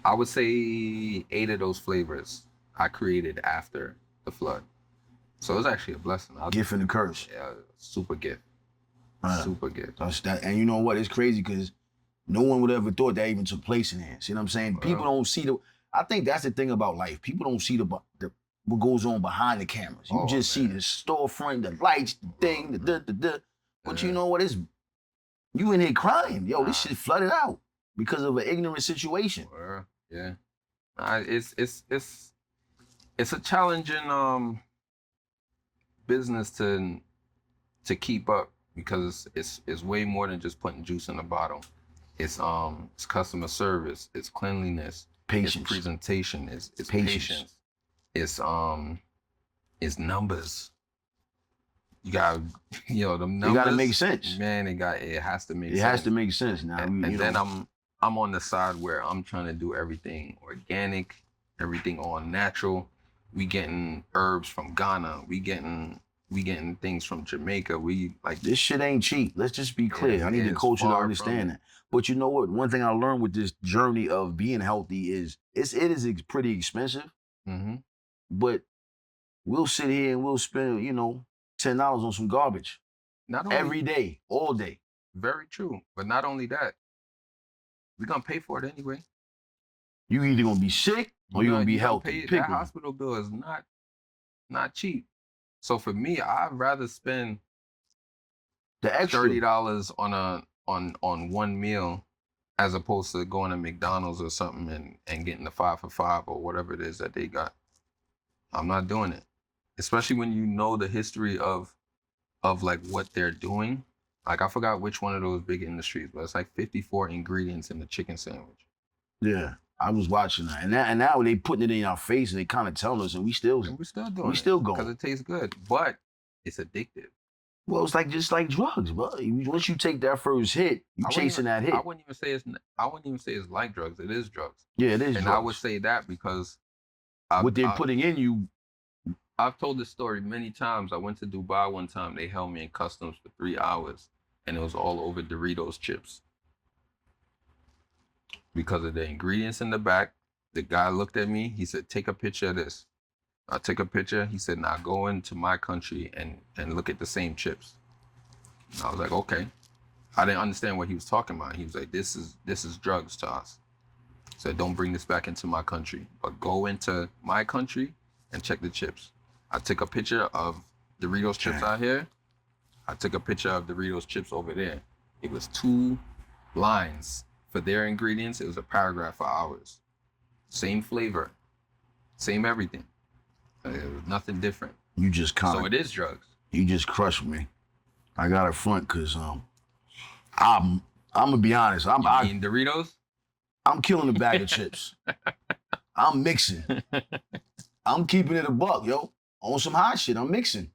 I would say 8 of those flavors I created after the flood. So it was actually a blessing. Gift and a curse. Yeah, super gift. Super gift. That's that. And you know what? It's crazy because no one would ever thought that even took place in here. See what I'm saying? People don't see I think that's the thing about life. People don't see the what goes on behind the cameras. You just see the storefront, the lights, the thing, the. But you know what? You in here crying. Yo, this shit flooded out because of an ignorant situation. Yeah. It's a challenging business to keep up, because it's way more than just putting juice in a bottle. It's customer service, it's cleanliness, patience, it's presentation, it's patience. It's numbers. You got, the numbers. It got to make sense. Man, it has to make sense. It has to make sense now. And then I'm on the side where I'm trying to do everything organic, everything all natural. We getting herbs from Ghana. We getting things from Jamaica. We like, this shit ain't cheap. Let's just be clear. I need the culture to understand that. But you know what? One thing I learned with this journey of being healthy is it is pretty expensive. Mm-hmm. But we'll sit here and we'll spend, $10 on some garbage. Every day, all day. Very true. But not only that, we're gonna pay for it anyway. You either gonna be sick or you're gonna be healthy. That hospital bill is not cheap. So for me, I'd rather spend the extra $30 on one meal, as opposed to going to McDonald's or something and getting the 5 for $5 or whatever it is that they got. I'm not doing it. Especially when you know the history of like what they're doing. Like, I forgot which one of those big industries, but it's like 54 ingredients in the chicken sandwich. Yeah, I was watching that. And now they putting it in our face and they kind of telling us, and we're still doing it. Still going. Because it tastes good, but it's addictive. Well, it's just like drugs, bro. Once you take that first hit, you're chasing that hit. I wouldn't even say it's like drugs. It is drugs. Yeah, it is and drugs. I would say that because what they're putting in you. I've told this story many times. I went to Dubai one time. They held me in customs for 3 hours, and it was all over Doritos chips. Because of the ingredients in the back, the guy looked at me. He said, "Take a picture of this." I took a picture. He said, "Now go into my country and look at the same chips." And I was like, okay. I didn't understand what he was talking about. He was like, this is drugs to us. He said, "Don't bring this back into my country, but go into my country and check the chips." I took a picture of Doritos chips out here. I took a picture of Doritos chips over there. It was 2 lines for their ingredients. It was a paragraph for ours. Same flavor, same everything. It was nothing different. You just kind So of, it is drugs. you just crushed me. I got a front because I'm gonna be honest. You mean Doritos? I'm killing a bag of chips. I'm mixing. I'm keeping it a buck, yo. On some hot shit, I'm mixing.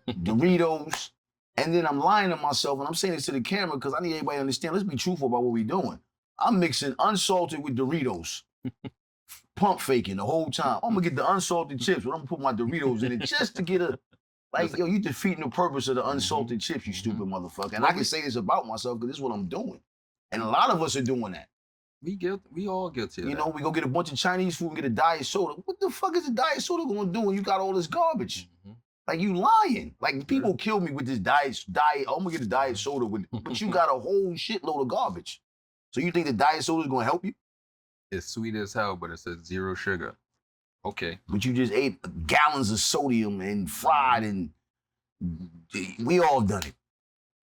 Doritos. And then I'm lying to myself, and I'm saying this to the camera because I need everybody to understand. Let's be truthful about what we're doing. I'm mixing unsalted with Doritos. Pump faking the whole time. I'm gonna get the unsalted chips, but I'm gonna put my Doritos in it just to get a, like, yo, you defeating the purpose of the unsalted chips, you stupid motherfucker. And I can say this about myself because this is what I'm doing. And a lot of us are doing that. We all guilty of that. You know, we go get a bunch of Chinese food and get a diet soda. What the fuck is a diet soda gonna do when you got all this garbage? Like, you lying. Like, people kill me with this diet. I'm gonna get a diet soda with, but you got a whole shitload of garbage. So you think the diet soda is gonna help you? It's sweet as hell, but it says 0 sugar. Okay. But you just ate gallons of sodium and fried, and we all done it.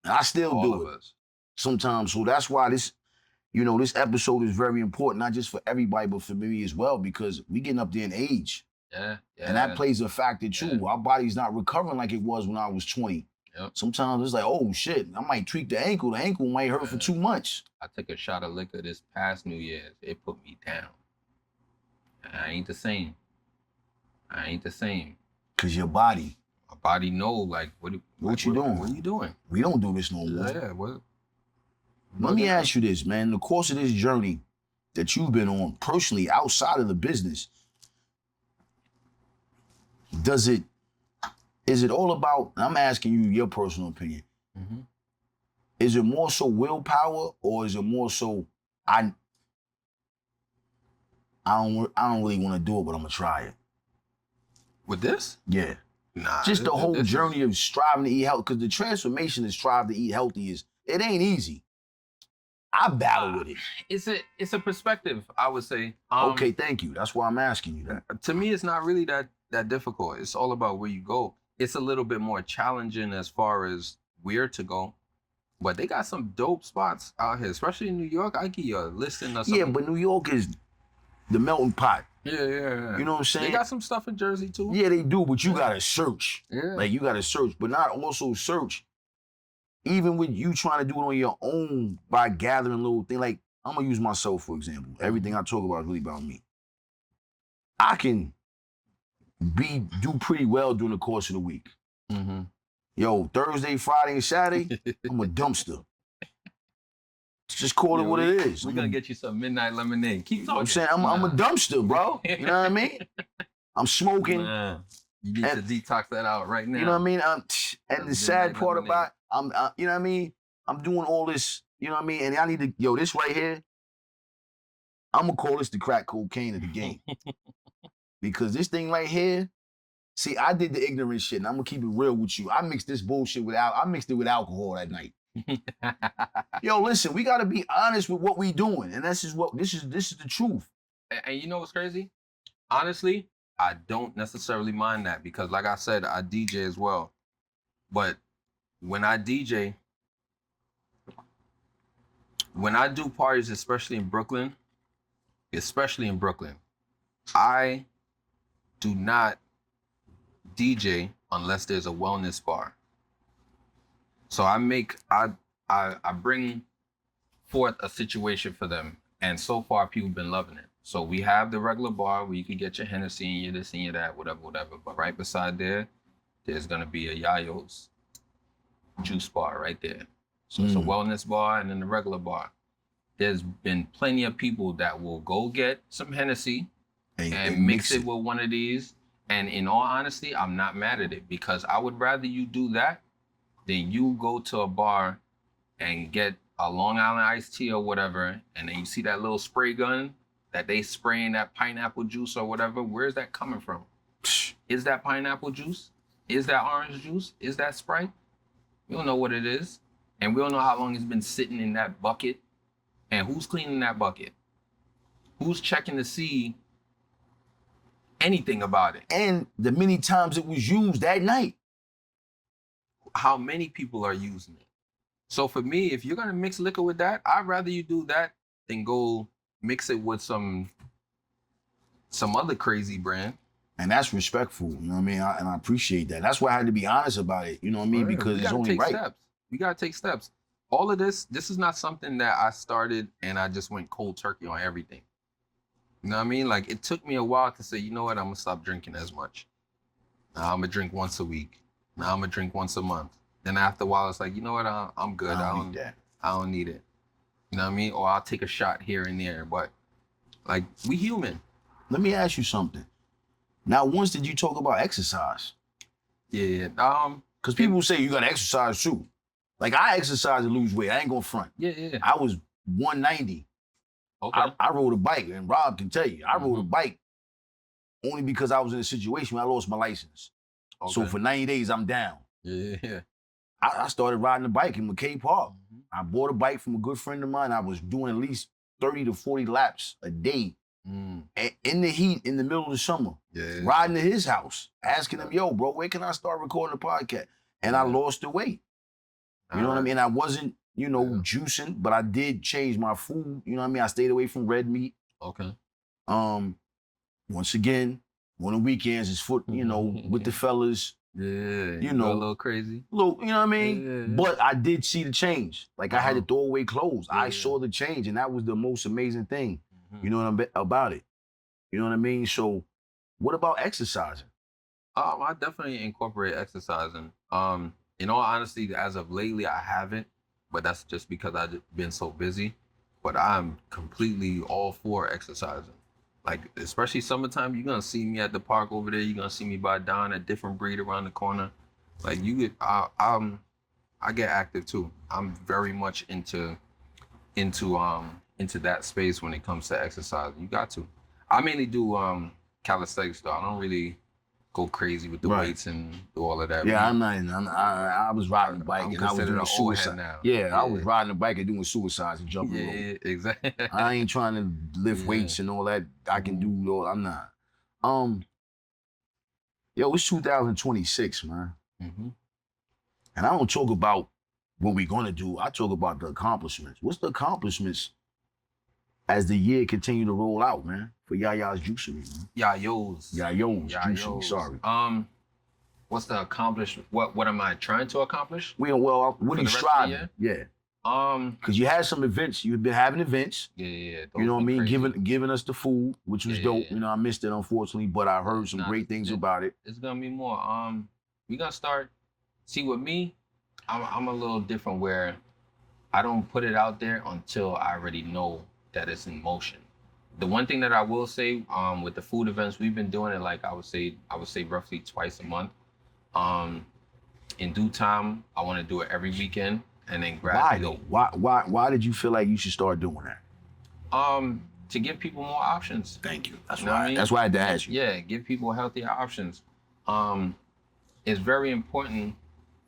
And I still All do of it us. sometimes. So that's why this, you know, this episode is very important, not just for everybody, but for me as well, because we getting up there in age. Yeah. And that plays a factor too. Yeah. Our body's not recovering like it was when I was 20. Yep. Sometimes it's like, oh shit, I might tweak the ankle. The ankle might hurt for 2 months. I took a shot of liquor this past New Year's. It put me down. I ain't the same. Cause your body. My body know, like, what you doing? What are you doing? We don't do this no more. Yeah, what? Let me ask you this, man. In the course of this journey that you've been on personally outside of the business, is it all about, I'm asking you your personal opinion, is it more so willpower, or is it more so I don't really want to do it, but I'm gonna try it? With this? Yeah. Nah. Just the whole journey of striving to eat healthy, because the transformation to strive to eat healthy it ain't easy. I battle with it. It's a perspective, I would say. Okay, thank you. That's why I'm asking you that. To me, it's not really that difficult. It's all about where you go. It's a little bit more challenging as far as where to go. But they got some dope spots out here, especially in New York. I give you a listing or something. Yeah, but New York is the melting pot. Yeah. You know what I'm saying? They got some stuff in Jersey too. Yeah, they do, but you gotta search. Yeah. Like, you gotta search, but not also search. Even with you trying to do it on your own by gathering little things. Like, I'm gonna use myself, for example. Everything I talk about is really about me. I can do pretty well during the course of the week. Yo, Thursday, Friday, and Saturday, I'm a dumpster. Just call it what it is. We're gonna get you some midnight lemonade. Keep talking. I'm saying I'm a dumpster, bro. You know what I mean? I'm smoking. You need to detox that out right now. You know what I mean? And the sad part about it, you know what I mean? I'm doing all this, you know what I mean? And I need to, this right here, I'm gonna call this the crack cocaine of the game. Because this thing right here, see, I did the ignorant shit, and I'm gonna keep it real with you. I mixed this bullshit I mixed it with alcohol that night. Yo, listen, we gotta be honest with what we doing, and this is the truth. And you know what's crazy? Honestly, I don't necessarily mind that because, like I said, I DJ as well. But when I DJ, when I do parties, especially in Brooklyn, I do not DJ unless there's a wellness bar. So I bring forth a situation for them, and so far people have been loving it. So we have the regular bar where you can get your Hennessy and your this and your that, whatever. But right beside there's gonna be a Yahyos juice bar right there. So it's a wellness bar and then the regular bar. There's been plenty of people that will go get some Hennessy and mix it with one of these. And in all honesty, I'm not mad at it because I would rather you do that than you go to a bar and get a Long Island iced tea or whatever, and then you see that little spray gun that they spraying that pineapple juice or whatever. Where's that coming from? Is that pineapple juice? Is that orange juice? Is that Sprite? We don't know what it is. And we don't know how long it's been sitting in that bucket. And who's cleaning that bucket? Who's checking to see anything about it? And the many times it was used that night. How many people are using it? So for me, if you're gonna mix liquor with that, I'd rather you do that than go mix it with some other crazy brand. And that's respectful, you know what I mean? And I appreciate that. That's why I had to be honest about it, you know what I mean? Right. Because We it's gotta only take right. steps. We gotta take steps. All of this is not something that I started and I just went cold turkey on everything. You know what I mean? Like it took me a while to say, you know what, I'm gonna stop drinking as much. Now I'm gonna drink once a week. Now I'm gonna drink once a month. Then after a while, it's like, you know what, I'm good. I don't need that. I don't need it. You know what I mean? Or I'll take a shot here and there. But like we human. Let me ask you something. Now, once did you talk about exercise? Yeah. Because people say you gotta exercise too. Like I exercise to lose weight. I ain't gonna front. Yeah. I was 190. Okay. I rode a bike, and Rob can tell you, I rode a bike only because I was in a situation where I lost my license. Okay. So for 90 days, I'm down. Yeah. I started riding a bike in McKay Park. I bought a bike from a good friend of mine. I was doing at least 30 to 40 laps a day in the heat in the middle of the summer. Yeah. Riding to his house, asking him, yo, bro, where can I start recording a podcast? And I lost the weight. You know what I mean? I wasn't, juicing, but I did change my food. You know what I mean? I stayed away from red meat. Okay. Once again, on the weekends, it's with the fellas. Yeah. You know, a little crazy. You know what I mean? Yeah. But I did see the change. Like I had to throw away clothes. Yeah. I saw the change, and that was the most amazing thing. You know what about it? You know what I mean? So, what about exercising? I definitely incorporate exercising. In all honesty, as of lately, I haven't, but that's just because I've been so busy. But I'm completely all for exercising. Like, especially summertime, you're gonna see me at the park over there. You're gonna see me by Don, a different breed around the corner. Like I get active too. I'm very much into that space when it comes to exercise. You got to. I mainly do calisthenics though. I don't really go crazy with the weights and do all of that. Yeah, I was riding a bike and I was doing suicide. Now. Yeah, I was riding a bike and doing suicides and jumping rope. Yeah, exactly. I ain't trying to lift weights and all that. I can do all. I'm not. Yo, it's 2026, man. And I don't talk about what we're gonna do. I talk about the accomplishments. What's the accomplishments as the year continue to roll out, man? For Yahyos Juicery, man. Yahyos. Juicery, sorry. What's the accomplishment? What am I trying to accomplish? What are you striving? Yeah. Because you had some events. You've been having events. Yeah. You know what I mean? Giving us the food, which was dope. Yeah. You know, I missed it unfortunately, but I heard some great things about it. It's gonna be more. We gonna start. See, with me, I'm a little different where I don't put it out there until I already know that it's in motion. The one thing that I will say, with the food events, we've been doing it like I would say roughly twice a month. In due time, I want to do it every weekend, and then gradually. Why though? Why did you feel like you should start doing that? To give people more options. Thank you. That's You know what I mean? That's why I had to ask you. Yeah, give people healthier options. It's very important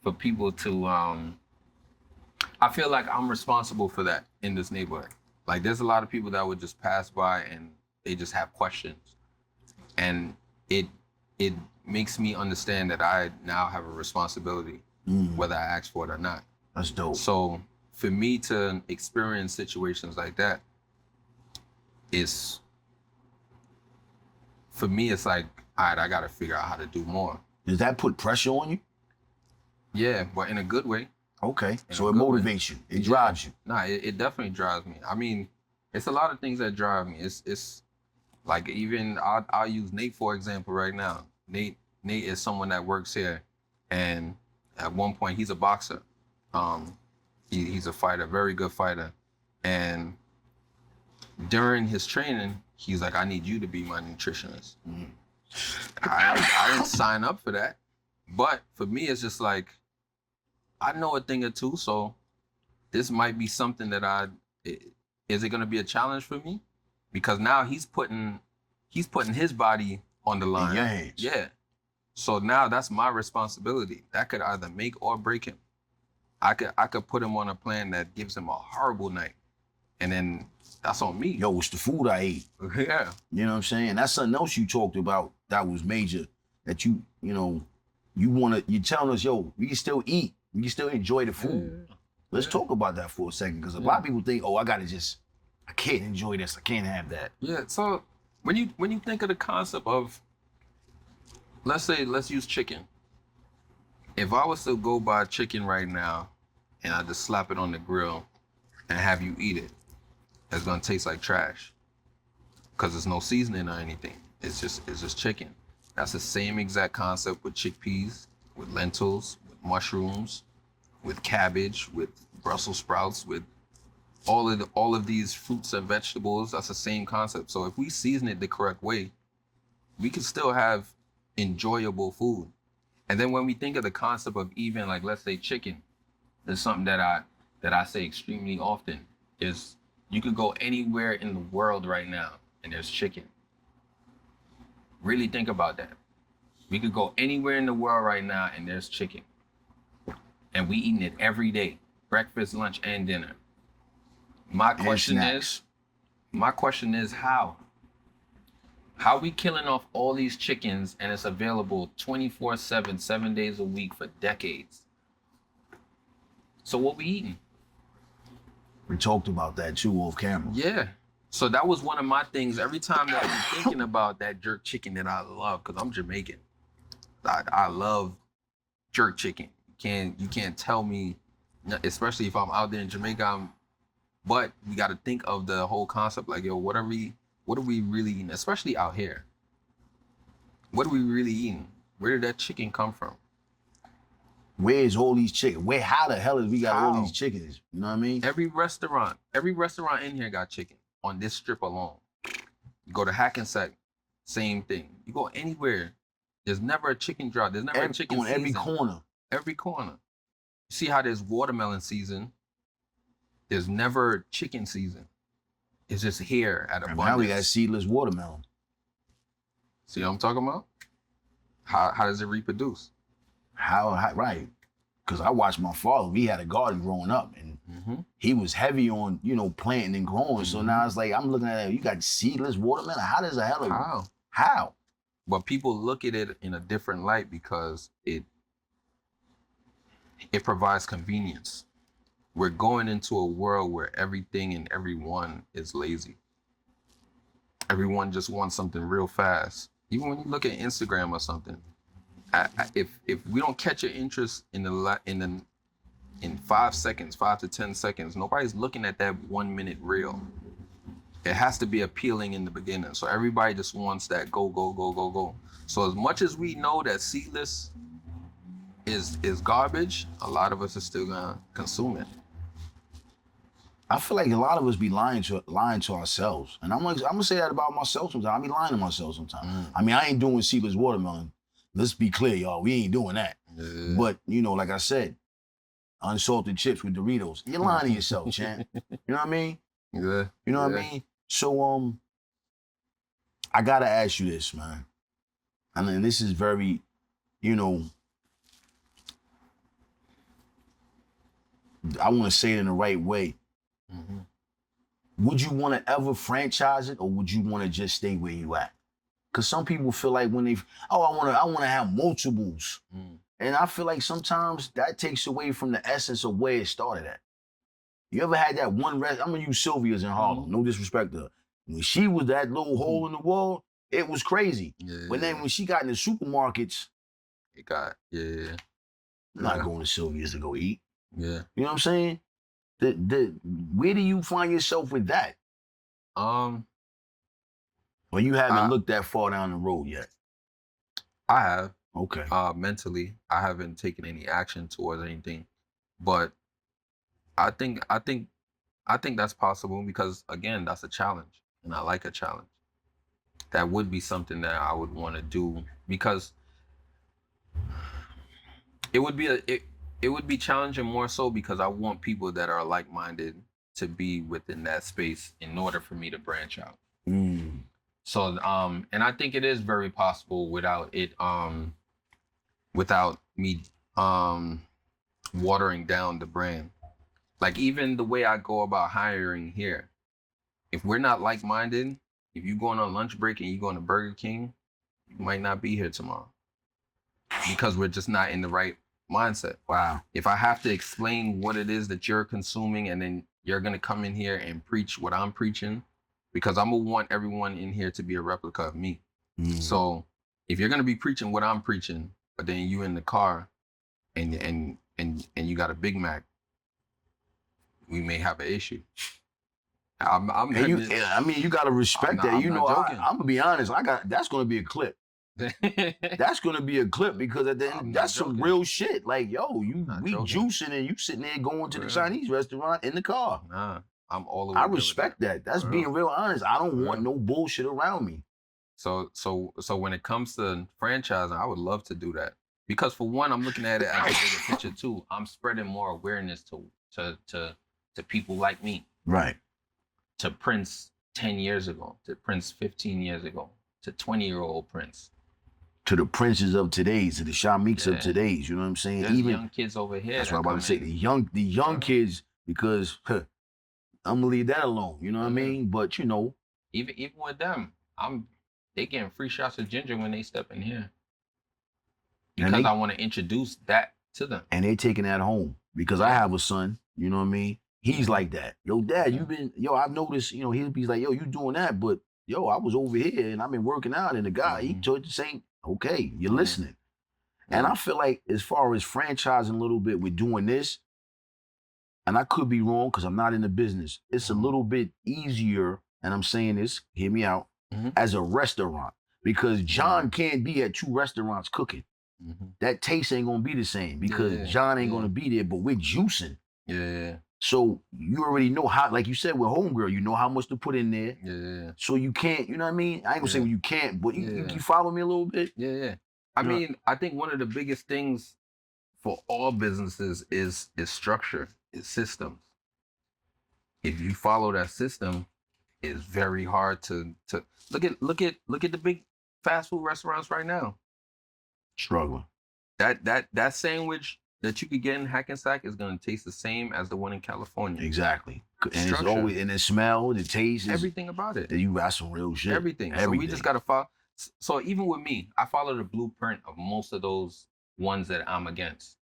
for people to. I feel like I'm responsible for that in this neighborhood. Like, there's a lot of people that would just pass by and they just have questions, and it makes me understand that I now have a responsibility, whether I ask for it or not. That's dope. So for me to experience situations like that, it's like, all right, I got to figure out how to do more. Does that put pressure on you? Yeah, but in a good way. Okay, so it motivates you. It drives you. Nah, it definitely drives me. I mean, it's a lot of things that drive me. It's like, even I'll use Nate for example right now. Nate is someone that works here, and at one point he's a boxer. He's a fighter, very good fighter, and during his training, he's like, I need you to be my nutritionist. I didn't sign up for that, but for me, it's just like, I know a thing or two, so this might be something that is it going to be a challenge for me? Because now he's putting his body on the line. In your hands. Yeah. So now that's my responsibility. That could either make or break him. I could put him on a plan that gives him a horrible night, and then that's on me. Yo, it's the food I ate. Yeah. You know what I'm saying? That's something else you talked about that was major. That you're telling us, yo, we can still eat. We can still enjoy the food. Let's talk about that for a second, because a lot of people think, oh, I can't enjoy this. I can't have that. Yeah. So when you think of the concept of, let's use chicken. If I was to go buy chicken right now and I just slap it on the grill and have you eat it, it's gonna taste like trash. Because there's no seasoning or anything. It's just chicken. That's the same exact concept with chickpeas, with lentils, with mushrooms, with cabbage, with Brussels sprouts, with all of these fruits and vegetables. That's the same concept. So if we season it the correct way, we can still have enjoyable food. And then when we think of the concept of even, like, let's say chicken, there's something that I say extremely often is you could go anywhere in the world right now and there's chicken. Really think about that. We could go anywhere in the world right now and there's chicken. And we eating it every day, breakfast, lunch, and dinner. My question is how? How we killing off all these chickens and it's available 24/7, 7 days a week for decades? So what we eating? We talked about that too off camera. Yeah. So that was one of my things. Every time that I'm thinking about that jerk chicken that I love, because I'm Jamaican, I love jerk chicken. You can't tell me, especially if I'm out there in Jamaica. But we got to think of the whole concept. Like, yo, what are we really eating? Especially out here. What are we really eating? Where did that chicken come from? Where's all these chicken? How the hell is we got all these chickens? You know what I mean? Every restaurant in here got chicken on this strip alone. You go to Hackensack, same thing. You go anywhere, there's never a chicken drought. There's never a chicken season. Every corner. Every corner. You see how there's watermelon season? There's never chicken season. It's just here at abundance. Now we got seedless watermelon. See what I'm talking about? How does it reproduce? How right? Because I watched my father. We had a garden growing up, and he was heavy on planting and growing. So now it's like I'm looking at it. You got seedless watermelon. How does the hell? How? But people look at it in a different light because it provides convenience. We're going into a world where everything and everyone is lazy. Everyone just wants something real fast. Even when you look at Instagram or something, if we don't catch your interest in 5 seconds, 5 to 10 seconds, nobody's looking at that 1 minute reel. It has to be appealing in the beginning. So everybody just wants that go, go, go, go, go. So as much as we know that seedless is garbage, a lot of us are still gonna consume it. I feel like a lot of us be lying to ourselves, and I'm gonna say that about myself sometimes. I be lying to myself sometimes. I mean, I ain't doing seedless watermelon. Let's be clear, y'all. We ain't doing that. Yeah. But like I said, unsalted chips with Doritos. You're lying to yourself, champ. You know what I mean? Yeah. You know what I mean? So I gotta ask you this, man. And this is very, I want to say it in the right way. Would you want to ever franchise it, or would you want to just stay where you at? Because some people feel like when I want to have multiples, and I feel like sometimes that takes away from the essence of where it started at. You ever had that one I'm gonna use Sylvia's in Harlem. No disrespect to her. When she was that little hole in the wall, it was crazy. Yeah. But then when she got in the supermarkets, it got I'm not going to Sylvia's to go eat. Yeah. You know what I'm saying? Where do you find yourself with that? Or you haven't looked that far down the road yet? I have. Okay. Mentally, I haven't taken any action towards anything, but I think that's possible because, again, that's a challenge, and I like a challenge. That would be something that I would want to do because it would be challenging more so because I want people that are like-minded to be within that space in order for me to branch out. So, and I think it is very possible without me watering down the brand. Like, even the way I go about hiring here, if we're not like-minded, if you're going on lunch break and you're going to Burger King, you might not be here tomorrow because we're just not in the right mindset. Wow. If I have to explain what it is that you're consuming and then you're going to come in here and preach what I'm preaching, because I'm going to want everyone in here to be a replica of me. So if you're going to be preaching what I'm preaching, but then you in the car and you got a Big Mac, we may have an issue. I mean, you got to respect that. I'm gonna be honest. That's gonna be a clip. That's gonna be a clip because at the end, that's some real shit. Like, yo, we juicing and you sitting there going to the Chinese restaurant in the car. Nah, I'm all the way. I respect that. That's being real honest. I don't want no bullshit around me. So when it comes to franchising, I would love to do that because for one, I'm looking at it as a bigger picture too. I'm spreading more awareness to people like me. Right. To Prince 10 years ago, to Prince 15 years ago, to 20-year-old Prince. To the princes of today's, to the Shamiks of today's, you know what I'm saying? There's even young kids over here. That's what I'm about to say. The young kids, because I'm gonna leave that alone, you know what I mean? But you know. Even with them, they getting free shots of ginger when they step in here. Because I want to introduce that to them. And they taking that home. Because I have a son, you know what I mean? He's like that. Yo, Dad, I've noticed, he'll be like, yo, you doing that, but yo, I was over here and I've been working out and the guy, he told the same, okay, you're listening. And I feel like as far as franchising a little bit with doing this, and I could be wrong because I'm not in the business, it's a little bit easier, and I'm saying this, hear me out, as a restaurant. Because John can't be at 2 restaurants cooking. That taste ain't gonna be the same because John ain't gonna be there, but we're juicing. Yeah. So you already know how, like you said with Homegirl, you know how much to put in there. Yeah. So you can't, you know what I mean? I ain't gonna say you can't, but you follow me a little bit? Yeah. I mean, I think one of the biggest things for all businesses is structure, is systems. If you follow that system, it's very hard to look at the big fast food restaurants right now. Struggling. That sandwich that you could get in Hackensack is going to taste the same as the one in California. Exactly. And it's always, and the smell, the taste, everything about it. You got some real shit. Everything. So we just got to follow. So even with me, I follow the blueprint of most of those ones that I'm against.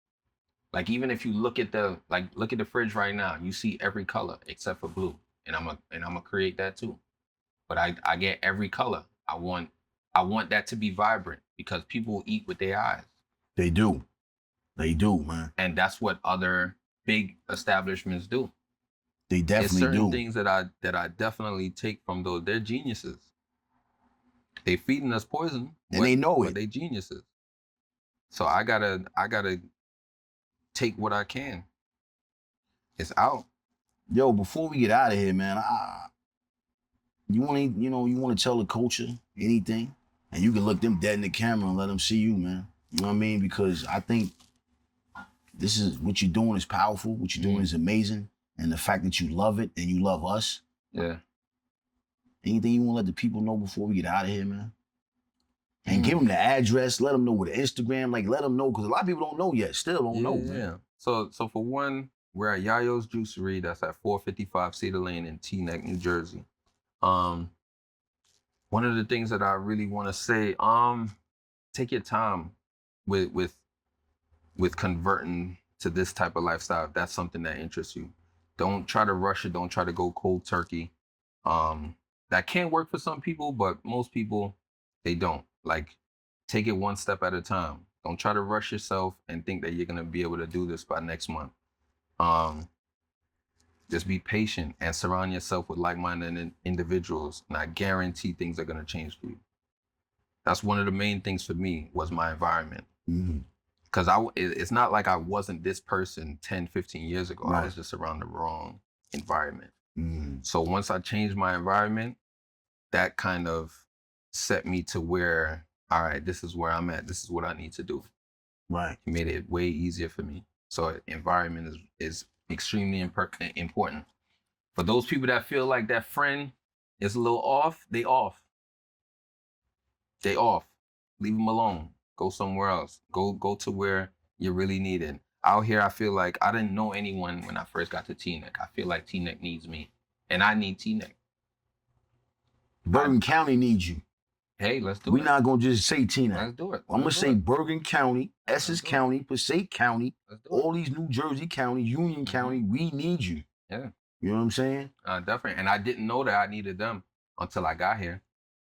Like even if you look at the fridge right now, you see every color except for blue, and I'm gonna create that too. But I get every color. I want that to be vibrant because people eat with their eyes. They do. They do, man. And that's what other big establishments do. They definitely do. There's certain things that I definitely take from those. They're geniuses. They feeding us poison. And they know it. They geniuses. So I gotta take what I can. It's out. Yo, before we get out of here, man, you want to tell the culture anything? And you can look them dead in the camera and let them see you, man. You know what I mean? Because I think this is what you're doing is powerful. What you're doing is amazing. And the fact that you love it and you love us. Yeah. Anything you want to let the people know before we get out of here, man? And give them the address. Let them know with the Instagram. Like, let them know. Because a lot of people don't know yet. Still don't know, man. Yeah. So for one, we're at Yahyos Juicery. That's at 455 Cedar Lane in Teaneck, New Jersey. One of the things that I really want to say, take your time with converting to this type of lifestyle. If that's something that interests you. Don't try to rush it. Don't try to go cold turkey. That can work for some people, but most people, they don't. Like, take it one step at a time. Don't try to rush yourself and think that you're going to be able to do this by next month. Just be patient and surround yourself with like-minded individuals, and I guarantee things are going to change for you. That's one of the main things for me was my environment. Because it's not like I wasn't this person 10, 15 years ago. Right. I was just around the wrong environment. So once I changed my environment, that kind of set me to where, all right, this is where I'm at. This is what I need to do. Right. It made it way easier for me. So environment is extremely important. For those people that feel like that friend is a little off, they off. They off. Leave them alone. Go somewhere else. Go to where you're really needed. Out here, I feel like I didn't know anyone when I first got to Teaneck. I feel like Teaneck needs me, and I need Teaneck. Bergen County needs you. Hey, let's do We're it. not gonna just say Teaneck. Let's do it. I'm gonna Let's do say it. Bergen County, Essex Let's do it. County, Passaic County, Let's do it. all these New Jersey counties, Union County. We need you. Yeah. You know what I'm saying? Definitely. And I didn't know that I needed them until I got here.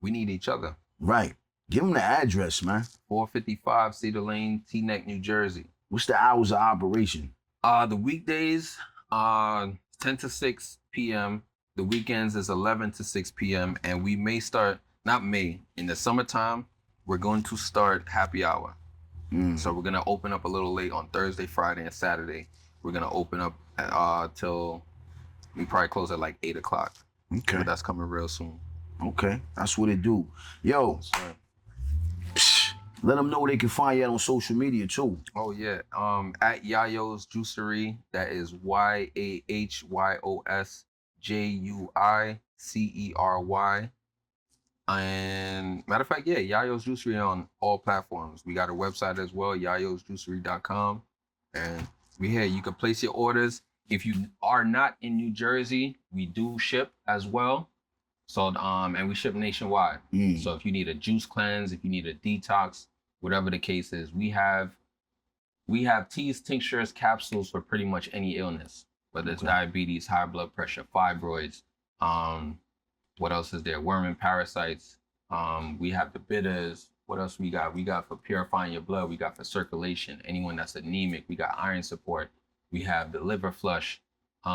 We need each other. Right. Give them the address, man. 455 Cedar Lane, Teaneck, New Jersey. What's the hours of operation? The weekdays, 10 to 6 p.m. The weekends is 11 to 6 p.m. And we may start, not may, in the summertime, we're going to start happy hour. So we're going to open up a little late on Thursday, Friday, and Saturday. We're going to open up till we probably close at like 8 o'clock. Okay. But that's coming real soon. Okay. That's what it do. Yo, let them know they can find you out on social media too. Oh yeah. At Yahyos Juicery. That is YAHYOSJUICERY. And matter of fact, yeah, Yahyos Juicery on all platforms. We got a website as well, yayosjuicery.com. And we here. You can place your orders. If you are not in New Jersey, we do ship as well. So and we ship nationwide. So if you need a juice cleanse, if you need a detox, whatever the case is, we have teas, tinctures, capsules for pretty much any illness, whether it's diabetes, high blood pressure, fibroids. What else is there? Worm and parasites. We have the bitters. What else we got? We got for purifying your blood. We got for circulation. Anyone that's anemic. We got iron support. We have the liver flush. We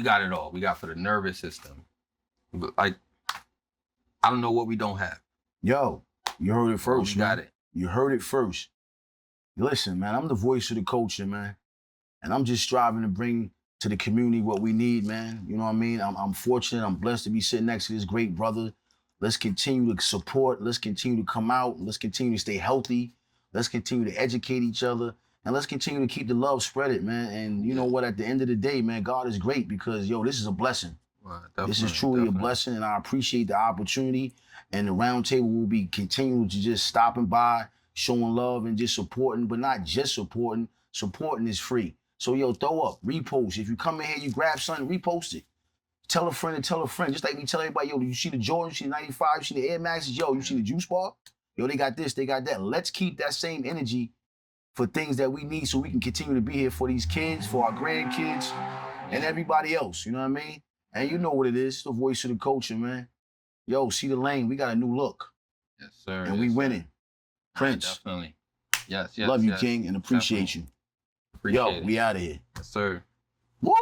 got it all. We got for the nervous system. Like, I don't know what we don't have. Yo, you heard it first, we man. got it. You heard it first. Listen, man, I'm the voice of the culture, man. And I'm just striving to bring to the community what we need, man. You know what I mean? I'm fortunate. I'm blessed to be sitting next to this great brother. Let's continue to support. Let's continue to come out. Let's continue to stay healthy. Let's continue to educate each other. And let's continue to keep the love spread, man. And you know what? At the end of the day, man, God is great because, yo, this is a blessing. This is truly a blessing, and I appreciate the opportunity. And the roundtable will be continuing to just stopping by, showing love, and just supporting, but not just supporting. Supporting is free. So, yo, throw up, repost. If you come in here, you grab something, repost it. Tell a friend and tell a friend. Just like we tell everybody, yo, you see the Jordan, you see the 95, you see the Air Maxes, yo, you see the Juice Bar? Yo, they got this, they got that. Let's keep that same energy for things that we need so we can continue to be here for these kids, for our grandkids, and everybody else. You know what I mean? And you know what it is, the voice of the culture, man. Yo, see the lane, we got a new look. Yes, sir. And we winning. Prince. Definitely. Yes. Love you, King, and appreciate you. Appreciate Yo, it. we out of here. Yes, sir. Woo!